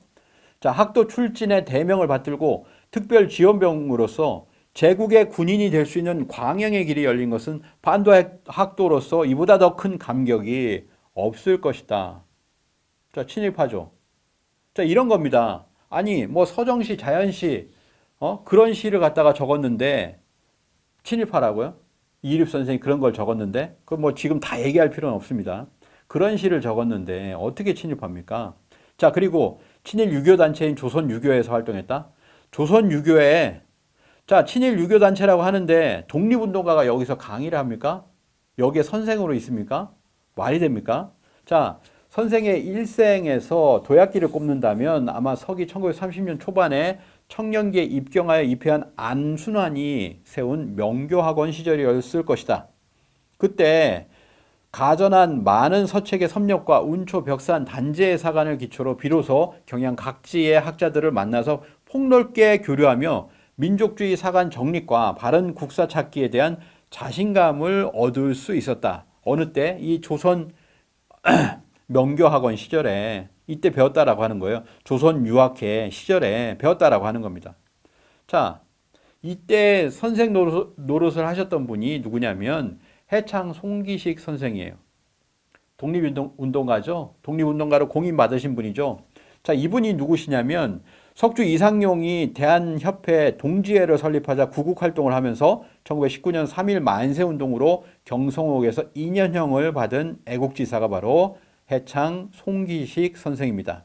자, 학도 출진의 대명을 받들고 특별 지원병으로서 제국의 군인이 될 수 있는 광영의 길이 열린 것은 반도 학도로서 이보다 더 큰 감격이 없을 것이다. 자, 친일파죠. 자, 이런 겁니다. 아니, 뭐 서정시, 자연시, 그런 시를 갖다가 적었는데 친일파라고요? 이일육 선생이 그런 걸 적었는데, 그 뭐 지금 다 얘기할 필요는 없습니다. 그런 시를 적었는데 어떻게 친일파입니까? 자, 그리고 친일 유교 단체인 조선 유교회에서 활동했다. 조선 유교회, 자, 친일 유교 단체라고 하는데 독립운동가가 여기서 강의를 합니까? 여기에 선생으로 있습니까? 말이 됩니까? 자, 선생의 일생에서 도약기를 꼽는다면 아마 서기 1930년 초반에 청년기에 입경하여 입회한 안순환이 세운 명교학원 시절이었을 것이다. 그때 가전한 많은 서책의 섭렵과 운초, 벽산, 단재의 사관을 기초로 비로소 경양 각지의 학자들을 만나서 폭넓게 교류하며 민족주의 사관 정립과 바른 국사 찾기에 대한 자신감을 얻을 수 있었다. 어느 때? 이 조선 명교학원 시절에 이때 배웠다라고 하는 거예요. 조선 유학회 시절에 배웠다라고 하는 겁니다. 자, 이때 선생 노릇을 하셨던 분이 누구냐면 해창 송기식 선생이에요. 독립운동가죠. 독립운동가로 공인받으신 분이죠. 자, 이분이 누구시냐면 석주 이상용이 대한협회 동지회를 설립하자 구국활동을 하면서 1919년 3.1 만세운동으로 경성옥에서 2년형을 받은 애국지사가 바로 해창 송기식 선생입니다.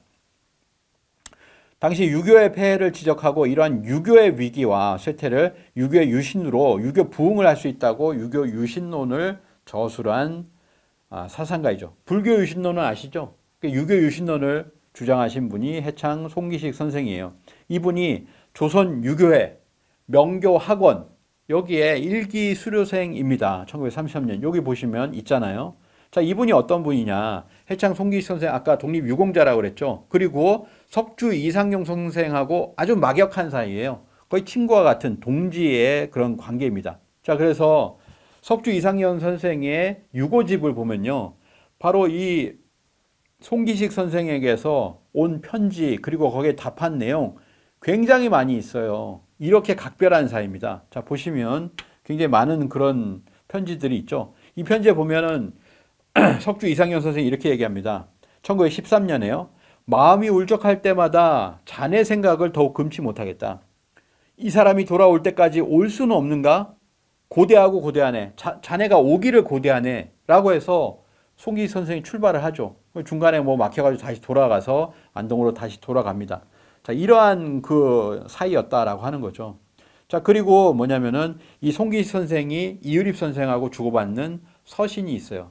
당시 유교의 폐해를 지적하고 이러한 유교의 위기와 쇠퇴를 유교의 유신으로 유교 부흥을 할 수 있다고 유교 유신론을 저술한 사상가이죠. 불교 유신론은 아시죠? 유교 유신론을 주장하신 분이 해창 송기식 선생이에요. 이분이 조선 유교회 명교학원 여기에 일기 수료생입니다. 1933년 여기 보시면 있잖아요. 자, 이분이 어떤 분이냐? 해창 송기식 선생 아까 독립유공자라고 그랬죠. 그리고 석주 이상용 선생하고 아주 막역한 사이예요. 거의 친구와 같은 동지의 그런 관계입니다. 자, 그래서 석주 이상용 선생의 유고집을 보면요. 바로 이 송기식 선생에게서 온 편지 그리고 거기에 답한 내용 굉장히 많이 있어요. 이렇게 각별한 사이입니다. 자, 보시면 굉장히 많은 그런 편지들이 있죠. 이 편지에 보면은 석주 이상현 선생이 이렇게 얘기합니다. 1913년에요. 마음이 울적할 때마다 자네 생각을 더욱 금치 못하겠다. 이 사람이 돌아올 때까지 올 수는 없는가? 고대하고 고대하네. 자네가 오기를 고대하네. 라고 해서 송기 선생이 출발을 하죠. 중간에 뭐 막혀가지고 다시 돌아가서 안동으로 다시 돌아갑니다. 자, 이러한 그 사이였다라고 하는 거죠. 자, 그리고 뭐냐면은 이 송기 선생이 이유립 선생하고 주고받는 서신이 있어요.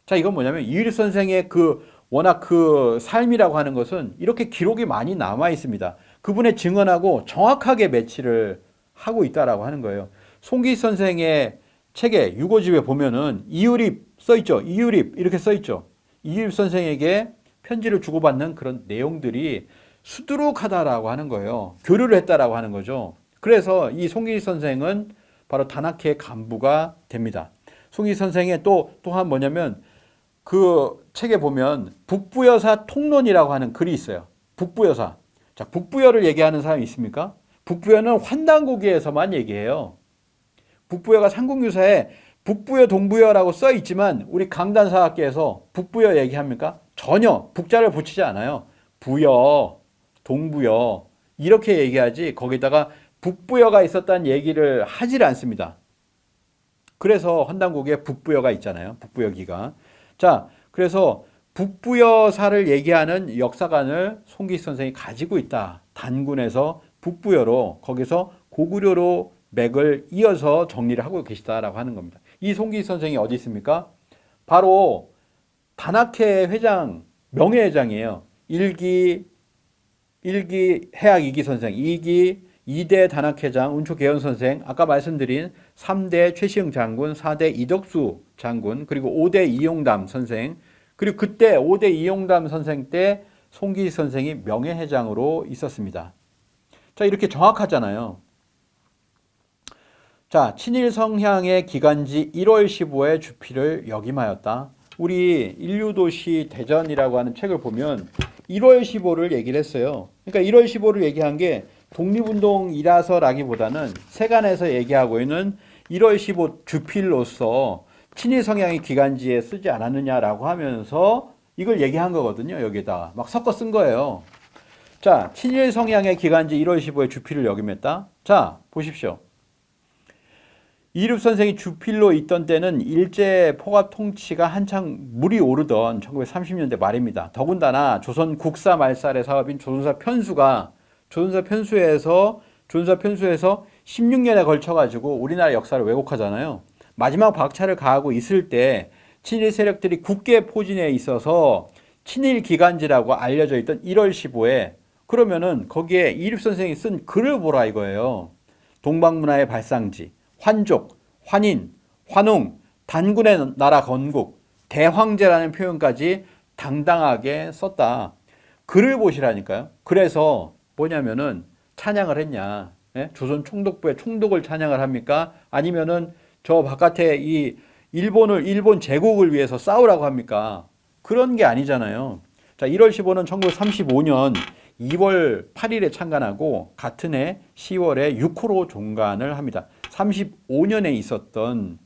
자, 이건 뭐냐면 이유립 선생의 그 워낙 그 삶이라고 하는 것은 이렇게 기록이 많이 남아 있습니다. 그분의 증언하고 정확하게 매치를 하고 있다라고 하는 거예요. 송기 선생의 책에 유고집에 보면은 이유립 써 있죠. 이유립 이렇게 써 있죠. 이유립 선생에게 편지를 주고받는 그런 내용들이 수두룩하다라고 하는 거예요. 교류를 했다라고 하는 거죠. 그래서 이 송기 선생은 바로 단학회 간부가 됩니다. 송기 선생의 또한 뭐냐면 그 책에 보면 북부여사 통론이라고 하는 글이 있어요. 북부여사. 자, 북부여를 얘기하는 사람이 있습니까? 북부여는 환단고기에서만 얘기해요. 북부여가 삼국유사에 북부여 동부여라고 써 있지만 우리 강단사학계에서 북부여 얘기합니까? 전혀 북자를 붙이지 않아요. 부여, 동부여 이렇게 얘기하지 거기다가 북부여가 있었다는 얘기를 하질 않습니다. 그래서 환단고기에 북부여가 있잖아요. 북부여기가. 자, 그래서 북부여사를 얘기하는 역사관을 송기 선생이 가지고 있다. 단군에서 북부여로 거기서 고구려로 맥을 이어서 정리를 하고 계시다라고 하는 겁니다. 이 송기 선생이 어디 있습니까? 바로 단학회 회장, 명예회장이에요. 1기 해학 2기 선생, 2기 2대 단학회장 운초계연 선생, 아까 말씀드린 3대 최시영 장군, 4대 이덕수 장군, 그리고 5대 이용담 선생, 그리고 그때 5대 이용담 선생 때 송기 선생이 명예회장으로 있었습니다. 자, 이렇게 정확하잖아요. 자, 친일 성향의 기간지 1월 15에 주필을 역임하였다. 우리 인류도시 대전이라고 하는 책을 보면 1월 15를 얘기를 했어요. 그러니까 1월 15를 얘기한 게 독립운동이라서라기보다는 세간에서 얘기하고 있는 1월 15 주필로서 친일 성향의 기간지에 쓰지 않았느냐라고 하면서 이걸 얘기한 거거든요. 여기다가 막 섞어 쓴 거예요. 자, 친일 성향의 기간지 1월 15에 주필을 역임했다. 자, 보십시오. 이륙 선생이 주필로 있던 때는 일제 포갑 통치가 한창 물이 오르던 1930년대 말입니다. 더군다나 조선 국사 말살의 사업인 조선사 편수에서 16년에 걸쳐 가지고 우리나라 역사를 왜곡하잖아요. 마지막 박차를 가하고 있을 때 친일 세력들이 굳게 포진해 있어서 친일 기간지라고 알려져 있던 1월 15에 그러면은 거기에 이륙 선생이 쓴 글을 보라 이거예요. 동방문화의 발상지, 환족, 환인, 환웅, 단군의 나라 건국, 대황제라는 표현까지 당당하게 썼다. 글을 보시라니까요. 그래서 뭐냐면은 찬양을 했냐. 예? 조선 총독부의 총독을 찬양을 합니까? 아니면은 저 바깥에 이 일본 제국을 위해서 싸우라고 합니까? 그런 게 아니잖아요. 자, 1월 15는 1935년 2월 8일에 창간하고 같은 해 10월에 6호로 종간을 합니다. 35년에 있었던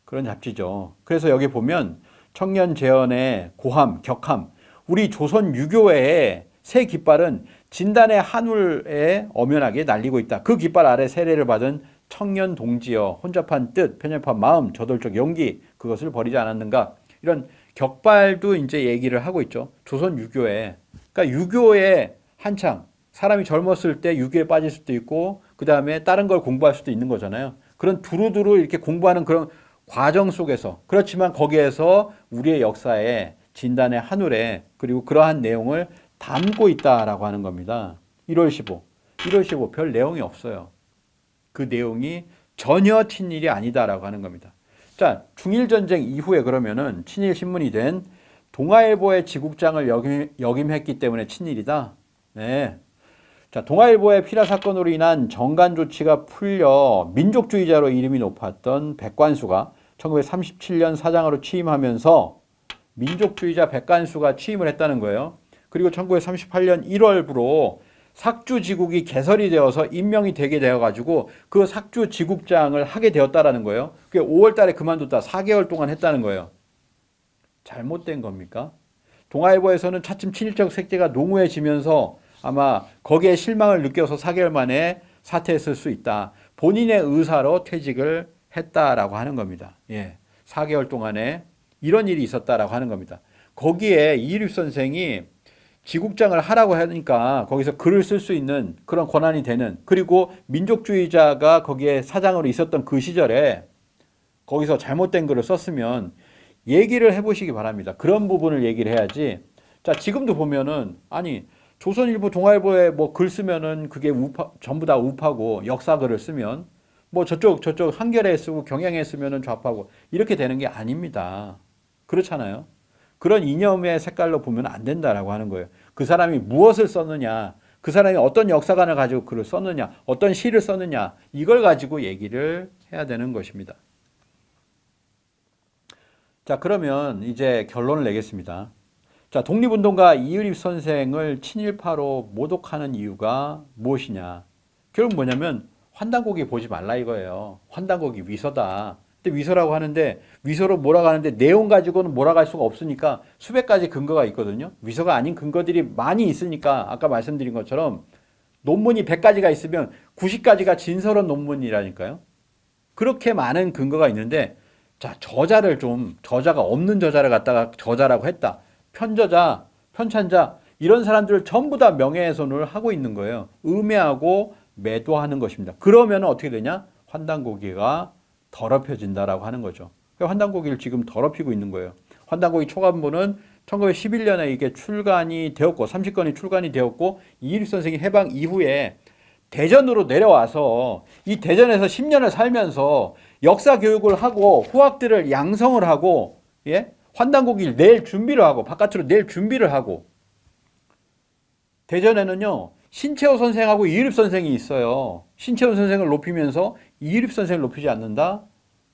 그런 잡지죠. 그래서 여기 보면 청년 재연의 고함, 격함, 우리 조선 유교의 새 깃발은 진단의 한울에 엄연하게 날리고 있다. 그 깃발 아래 세례를 받은 청년 동지여 혼잡한 뜻, 편협한 마음, 저돌적 용기 그것을 버리지 않았는가. 이런 격발도 이제 얘기를 하고 있죠. 조선 유교에. 그러니까 유교에 한창 사람이 젊었을 때 유교에 빠질 수도 있고 그 다음에 다른 걸 공부할 수도 있는 거잖아요. 그런 두루두루 이렇게 공부하는 그런 과정 속에서 그렇지만 거기에서 우리의 역사에 진단의 한울에 그리고 그러한 내용을 담고 있다라고 하는 겁니다. 1월 15 별 내용이 없어요. 그 내용이 전혀 친일이 아니다라고 하는 겁니다. 자, 중일전쟁 이후에 그러면은 친일 신문이 된 동아일보의 지국장을 역임했기 때문에 친일이다. 네. 자, 동아일보의 피라 사건으로 인한 정간 조치가 풀려 민족주의자로 이름이 높았던 백관수가 1937년 사장으로 취임하면서 민족주의자 백관수가 취임을 했다는 거예요. 그리고 1938년 1월부로 삭주지국이 개설이 되어서 임명이 되게 되어가지고 그 삭주지국장을 하게 되었다라는 거예요. 그게 5월 달에 그만뒀다. 4개월 동안 했다는 거예요. 잘못된 겁니까? 동아일보에서는 차츰 친일적 색채가 농후해지면서 아마 거기에 실망을 느껴서 4개월 만에 사퇴했을 수 있다. 본인의 의사로 퇴직을 했다라고 하는 겁니다. 예, 4개월 동안에 이런 일이 있었다라고 하는 겁니다. 거기에 이일육 선생이 지국장을 하라고 하니까 거기서 글을 쓸 수 있는 그런 권한이 되는, 그리고 민족주의자가 거기에 사장으로 있었던 그 시절에 거기서 잘못된 글을 썼으면 얘기를 해보시기 바랍니다. 그런 부분을 얘기를 해야지. 자, 지금도 보면은 아니 조선일보, 동아일보에 뭐 글 쓰면은 그게 전부 다 우파고, 역사글을 쓰면 뭐 저쪽 한겨레에 쓰고 경향에 쓰면은 좌파고 이렇게 되는 게 아닙니다. 그렇잖아요. 그런 이념의 색깔로 보면 안 된다라고 하는 거예요. 그 사람이 무엇을 썼느냐, 그 사람이 어떤 역사관을 가지고 글을 썼느냐, 어떤 시를 썼느냐, 이걸 가지고 얘기를 해야 되는 것입니다. 자, 그러면 이제 결론을 내겠습니다. 자, 독립운동가 이의립 선생을 친일파로 모독하는 이유가 무엇이냐? 결국 뭐냐면 환단고기 보지 말라 이거예요. 환단고기 위서다. 근데 위서라고 하는데, 위서로 몰아가는데 내용 가지고는 몰아갈 수가 없으니까 수백 가지 근거가 있거든요. 위서가 아닌 근거들이 많이 있으니까 아까 말씀드린 것처럼 논문이 100가지가 있으면 90가지가 진설한 논문이라니까요. 그렇게 많은 근거가 있는데, 자, 저자가 없는 저자를 갖다가 저자라고 했다. 편저자, 편찬자, 이런 사람들을 전부 다 명예훼손을 하고 있는 거예요. 음해하고 매도하는 것입니다. 그러면 어떻게 되냐? 환단고기가 더럽혀진다라고 하는 거죠. 환단고기를 지금 더럽히고 있는 거예요. 환단고기 초간부는 1911년에 이게 출간이 되었고, 30권이 출간이 되었고, 이일육 선생이 해방 이후에 대전으로 내려와서 이 대전에서 10년을 살면서 역사 교육을 하고 후학들을 양성을 하고, 예? 환단고기를 낼 준비를 하고, 바깥으로 낼 준비를 하고, 대전에는요 신채호 선생하고 이일육 선생이 있어요. 신채호 선생을 높이면서 이일육 선생을 높이지 않는다?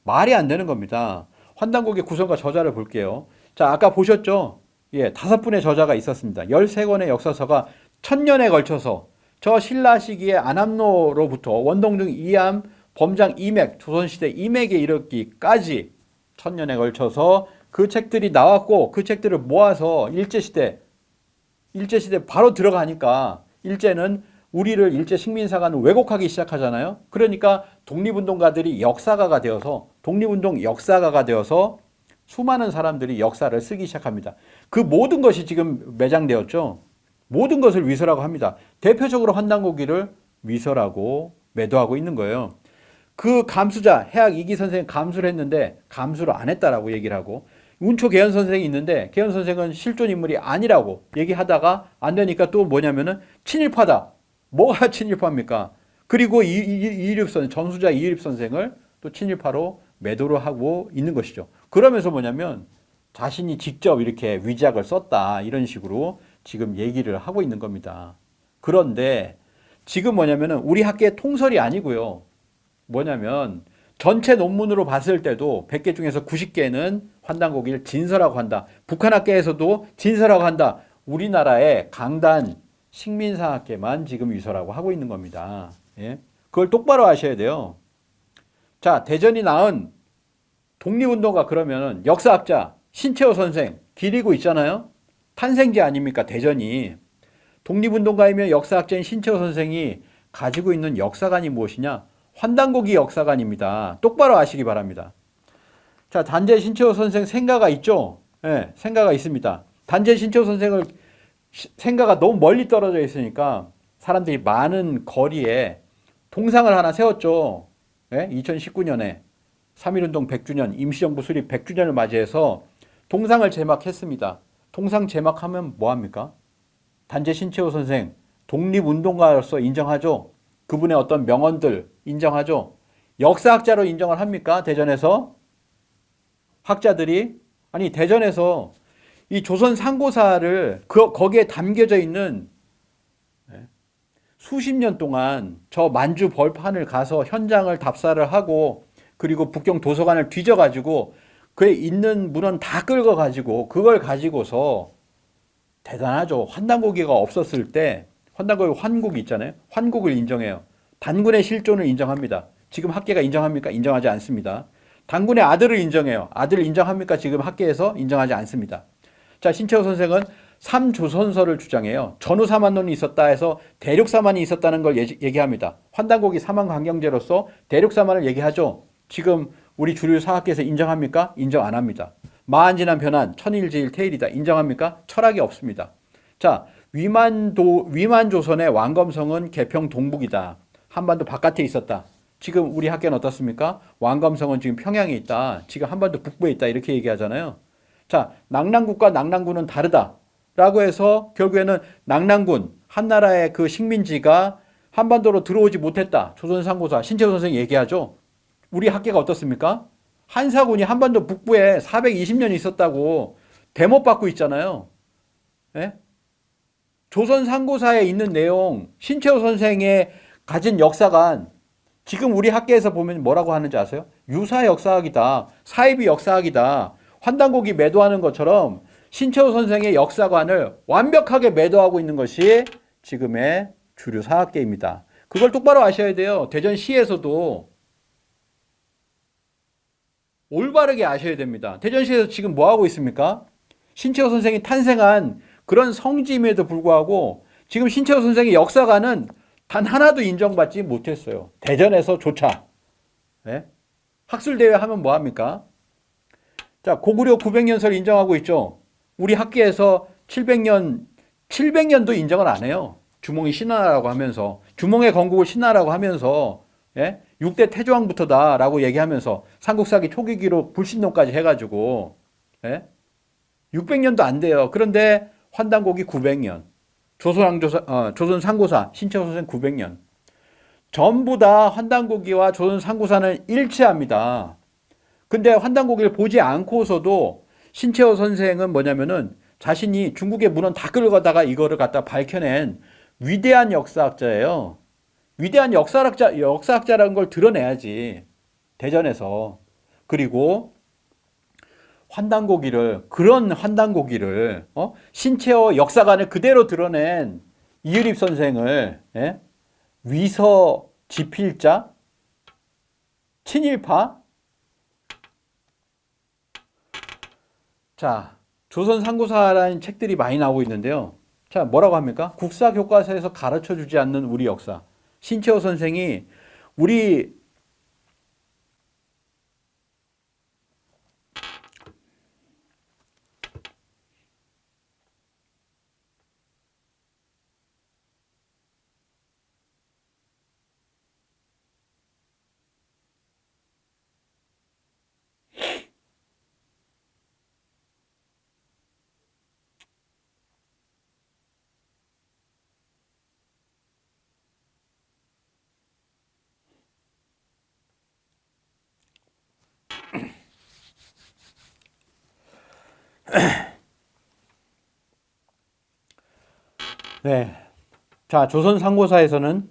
말이 안 되는 겁니다. 환단고기 구성과 저자를 볼게요. 자, 아까 보셨죠? 예, 5분의 저자가 있었습니다. 13권의 역사서가 1000년에 걸쳐서 저 신라 시기의 안암로로부터 원동등 이암, 범장 이맥, 조선시대 이맥에 이르기까지 1000년에 걸쳐서 그 책들이 나왔고, 그 책들을 모아서 일제시대 바로 들어가니까, 일제는 우리를 일제 식민사관을 왜곡하기 시작하잖아요. 그러니까 독립운동가들이 역사가가 되어서, 독립운동 역사가가 되어서 수많은 사람들이 역사를 쓰기 시작합니다. 그 모든 것이 지금 매장되었죠. 모든 것을 위서라고 합니다. 대표적으로 환단고기를 위서라고 매도하고 있는 거예요. 그 감수자, 해학 이기 선생은 감수를 했는데 감수를 안 했다라고 얘기를 하고, 운초 개연 선생이 있는데 개연 선생은 실존 인물이 아니라고 얘기하다가 안 되니까 또 뭐냐면은 친일파다. 뭐가 친일파입니까? 그리고 이일육 선생, 전수자 이일육 선생을 또 친일파로 매도를 하고 있는 것이죠. 그러면서 뭐냐면 자신이 직접 이렇게 위작을 썼다, 이런 식으로 지금 얘기를 하고 있는 겁니다. 그런데 지금 뭐냐면은 우리 학계의 통설이 아니고요. 뭐냐면 전체 논문으로 봤을 때도 100개 중에서 90개는 환단고기를 진서라고 한다. 북한 학계에서도 진서라고 한다. 우리나라의 강단 식민사학계만 지금 위서라고 하고 있는 겁니다. 예? 그걸 똑바로 아셔야 돼요. 자, 대전이 낳은 독립운동가, 그러면 역사학자 신채호 선생 기리고 있잖아요. 탄생지 아닙니까, 대전이. 독립운동가이며 역사학자인 신채호 선생이 가지고 있는 역사관이 무엇이냐? 환단고기 역사관입니다. 똑바로 아시기 바랍니다. 자, 단재 신채호 선생 생가가 있죠? 예, 생가가 있습니다. 단재 신채호 선생을 생가가 너무 멀리 떨어져 있으니까 사람들이 많은 거리에 동상을 하나 세웠죠. 예? 2019년에 3.1운동 100주년, 임시정부 수립 100주년을 맞이해서 동상을 제막했습니다. 동상 제막하면 뭐합니까? 단재 신채호 선생, 독립운동가로서 인정하죠? 그분의 어떤 명언들 인정하죠? 역사학자로 인정을 합니까? 대전에서? 학자들이? 아니, 대전에서 이 조선 상고사를 거기에 담겨져 있는 수십 년 동안 저 만주 벌판을 가서 현장을 답사를 하고, 그리고 북경 도서관을 뒤져가지고 그에 있는 문헌 다 긁어가지고 그걸 가지고서, 대단하죠. 환단고기가 없었을 때 환단고기 환국이 있잖아요. 환국을 인정해요. 단군의 실존을 인정합니다. 지금 학계가 인정합니까? 인정하지 않습니다. 단군의 아들을 인정해요. 아들을 인정합니까? 지금 학계에서 인정하지 않습니다. 자, 신채호 선생은 삼조선설을 주장해요. 전후사만론이 있었다 해서 대륙사만이 있었다는 걸 얘기합니다. 환단고기 사만관경제로서 대륙사만을 얘기하죠. 지금 우리 주류 사학계에서 인정합니까? 인정 안 합니다. 마한진한 변한 천일지일 태일이다. 인정합니까? 철학이 없습니다. 자, 위만조선의 왕검성은 개평 동북이다. 한반도 바깥에 있었다. 지금 우리 학계는 어떻습니까? 왕검성은 지금 평양에 있다. 지금 한반도 북부에 있다. 이렇게 얘기하잖아요. 자, 낙랑군과 낙랑군은 다르다. 라고 해서 결국에는 낙랑군, 한나라의 그 식민지가 한반도로 들어오지 못했다. 조선상고사 신채호 선생이 얘기하죠. 우리 학계가 어떻습니까? 한사군이 한반도 북부에 420년 있었다고 대못 받고 있잖아요. 예? 조선상고사에 있는 내용, 신채호 선생의 가진 역사관, 지금 우리 학계에서 보면 뭐라고 하는지 아세요? 유사 역사학이다. 사이비 역사학이다. 환단고기 매도하는 것처럼 신채호 선생의 역사관을 완벽하게 매도하고 있는 것이 지금의 주류 사학계입니다. 그걸 똑바로 아셔야 돼요. 대전시에서도 올바르게 아셔야 됩니다. 대전시에서 지금 뭐 하고 있습니까? 신채호 선생이 탄생한 그런 성지임에도 불구하고 지금 신채호 선생의 역사관은 단 하나도 인정받지 못했어요. 대전에서조차. 네? 학술대회 하면 뭐합니까? 자, 고구려 900년설 인정하고 있죠. 우리 학계에서 700년도 인정을 안 해요. 주몽이 신하라고 하면서, 주몽의 건국을 신하라고 하면서, 예? 6대 태조왕부터다라고 얘기하면서 삼국사기 초기 기록 불신론까지 해가지고, 예? 600년도 안 돼요. 그런데 환단고기 900년, 조선 상고사 신채호 선생 900년, 전부 다 환단고기와 조선 상고사는 일치합니다. 근데 환단고기를 보지 않고서도 신채호 선생은 뭐냐면은 자신이 중국의 문헌 다 끌어가다가 이거를 갖다 밝혀낸 위대한 역사학자예요. 위대한 역사학자라는 걸 드러내야지. 대전에서. 그리고 그런 환단고기를, 신채호 역사관을 그대로 드러낸 이유립 선생을, 예? 위서 지필자, 친일파. 자, 조선 상고사라는 책들이 많이 나오고 있는데요. 자, 뭐라고 합니까? 국사 교과서에서 가르쳐 주지 않는 우리 역사. 신채호 선생이 우리 네. 자, 조선 상고사에서는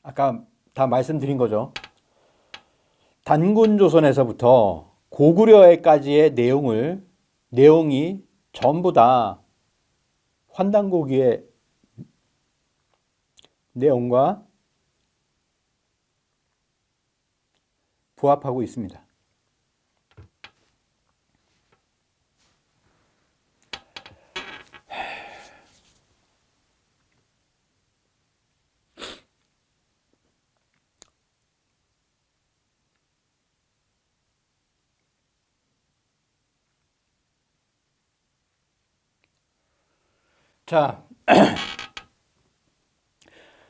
아까 다 말씀드린 거죠. 단군 조선에서부터 고구려에까지의 내용이 전부 다 환단고기의 내용과 부합하고 있습니다. 자,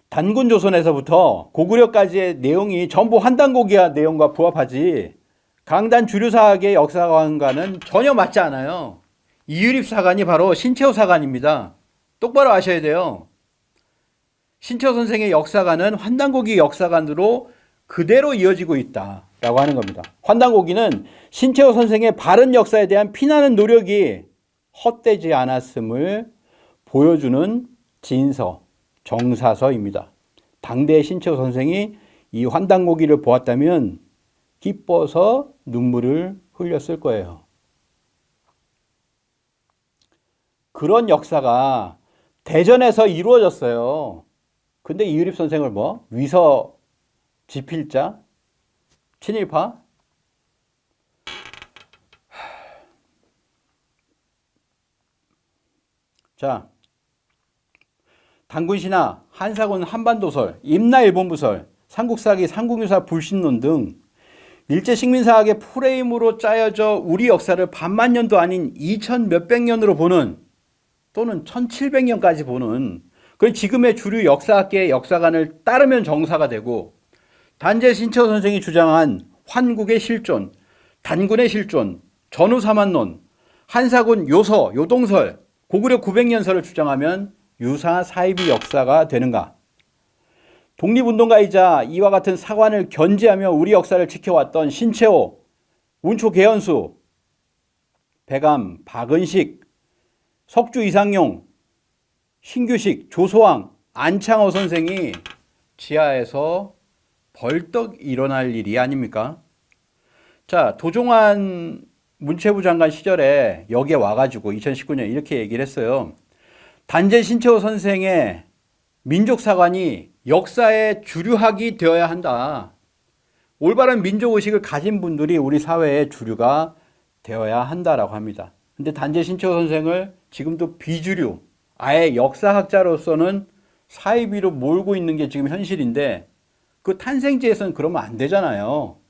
단군 조선에서부터 고구려까지의 내용이 전부 환단고기의 내용과 부합하지 강단 주류사학의 역사관과는 전혀 맞지 않아요. 이유립 사관이 바로 신채호 사관입니다. 똑바로 아셔야 돼요. 신채호 선생의 역사관은 환단고기 역사관으로 그대로 이어지고 있다라고 하는 겁니다. 환단고기는 신채호 선생의 바른 역사에 대한 피나는 노력이 헛되지 않았음을 보여주는 진서, 정사서입니다. 당대의 신채호 선생이 이 환단고기를 보았다면 기뻐서 눈물을 흘렸을 거예요. 그런 역사가 대전에서 이루어졌어요. 근데 이유립 선생을 뭐 위서 지필자, 친일파? 자, 단군신화, 한사군 한반도설, 임나일본부설, 삼국사기, 삼국유사 불신론 등 일제 식민사학의 프레임으로 짜여져 우리 역사를 반만 년도 아닌 2000 몇백 년으로 보는 또는 1700년까지 보는 그 지금의 주류 역사학계의 역사관을 따르면 정사가 되고 단재 신채호 선생이 주장한 환국의 실존, 단군의 실존, 전후사만론, 한사군 요서, 요동설, 고구려 900년설을 주장하면 유사 사이비 역사가 되는가? 독립운동가이자 이와 같은 사관을 견지하며 우리 역사를 지켜왔던 신채호, 운초 계현수, 배감, 박은식, 석주 이상용, 신규식, 조소왕, 안창호 선생이 지하에서 벌떡 일어날 일이 아닙니까? 자, 도종환 문체부 장관 시절에 여기에 와가지고 2019년 이렇게 얘기를 했어요. 단재 신채호 선생의 민족사관이 역사의 주류학이 되어야 한다. 올바른 민족의식을 가진 분들이 우리 사회의 주류가 되어야 한다라고 합니다. 근데 단재 신채호 선생을 지금도 비주류, 아예 역사학자로서는 사이비로 몰고 있는 게 지금 현실인데 그 탄생지에서는 그러면 안 되잖아요.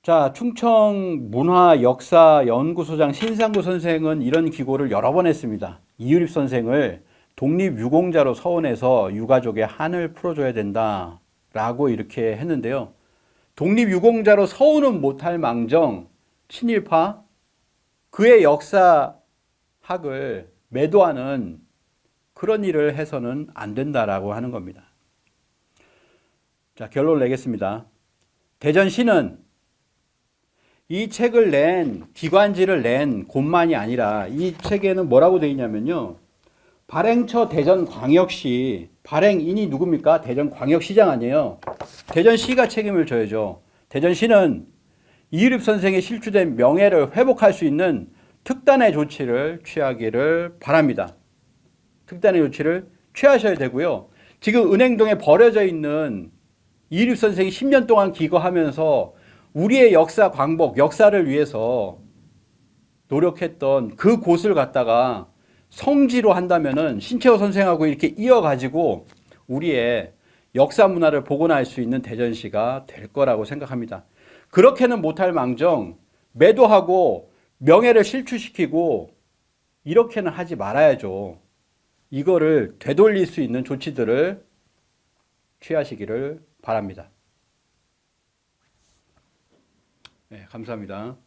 자, 충청문화역사연구소장 신상구 선생은 이런 기고를 여러 번 했습니다. 이유립 선생을 독립유공자로 서원해서 유가족의 한을 풀어줘야 된다라고 이렇게 했는데요. 독립유공자로 서원은 못할 망정 친일파 그의 역사학을 매도하는 그런 일을 해서는 안 된다라고 하는 겁니다. 자, 결론을 내겠습니다. 대전시는 이 책을 기관지를 낸 곳만이 아니라 이 책에는 뭐라고 되어 있냐면요. 발행처 대전광역시, 발행인이 누굽니까? 대전광역시장 아니에요. 대전시가 책임을 져야죠. 대전시는 이유립 선생의 실추된 명예를 회복할 수 있는 특단의 조치를 취하기를 바랍니다. 특단의 조치를 취하셔야 되고요. 지금 은행동에 버려져 있는 이유립 선생이 10년 동안 기거하면서 우리의 역사 광복, 역사를 위해서 노력했던 그 곳을 갖다가 성지로 한다면은 신채호 선생하고 이렇게 이어가지고 우리의 역사 문화를 복원할 수 있는 대전시가 될 거라고 생각합니다. 그렇게는 못할 망정 매도하고 명예를 실추시키고 이렇게는 하지 말아야죠. 이거를 되돌릴 수 있는 조치들을 취하시기를 바랍니다. 네, 감사합니다.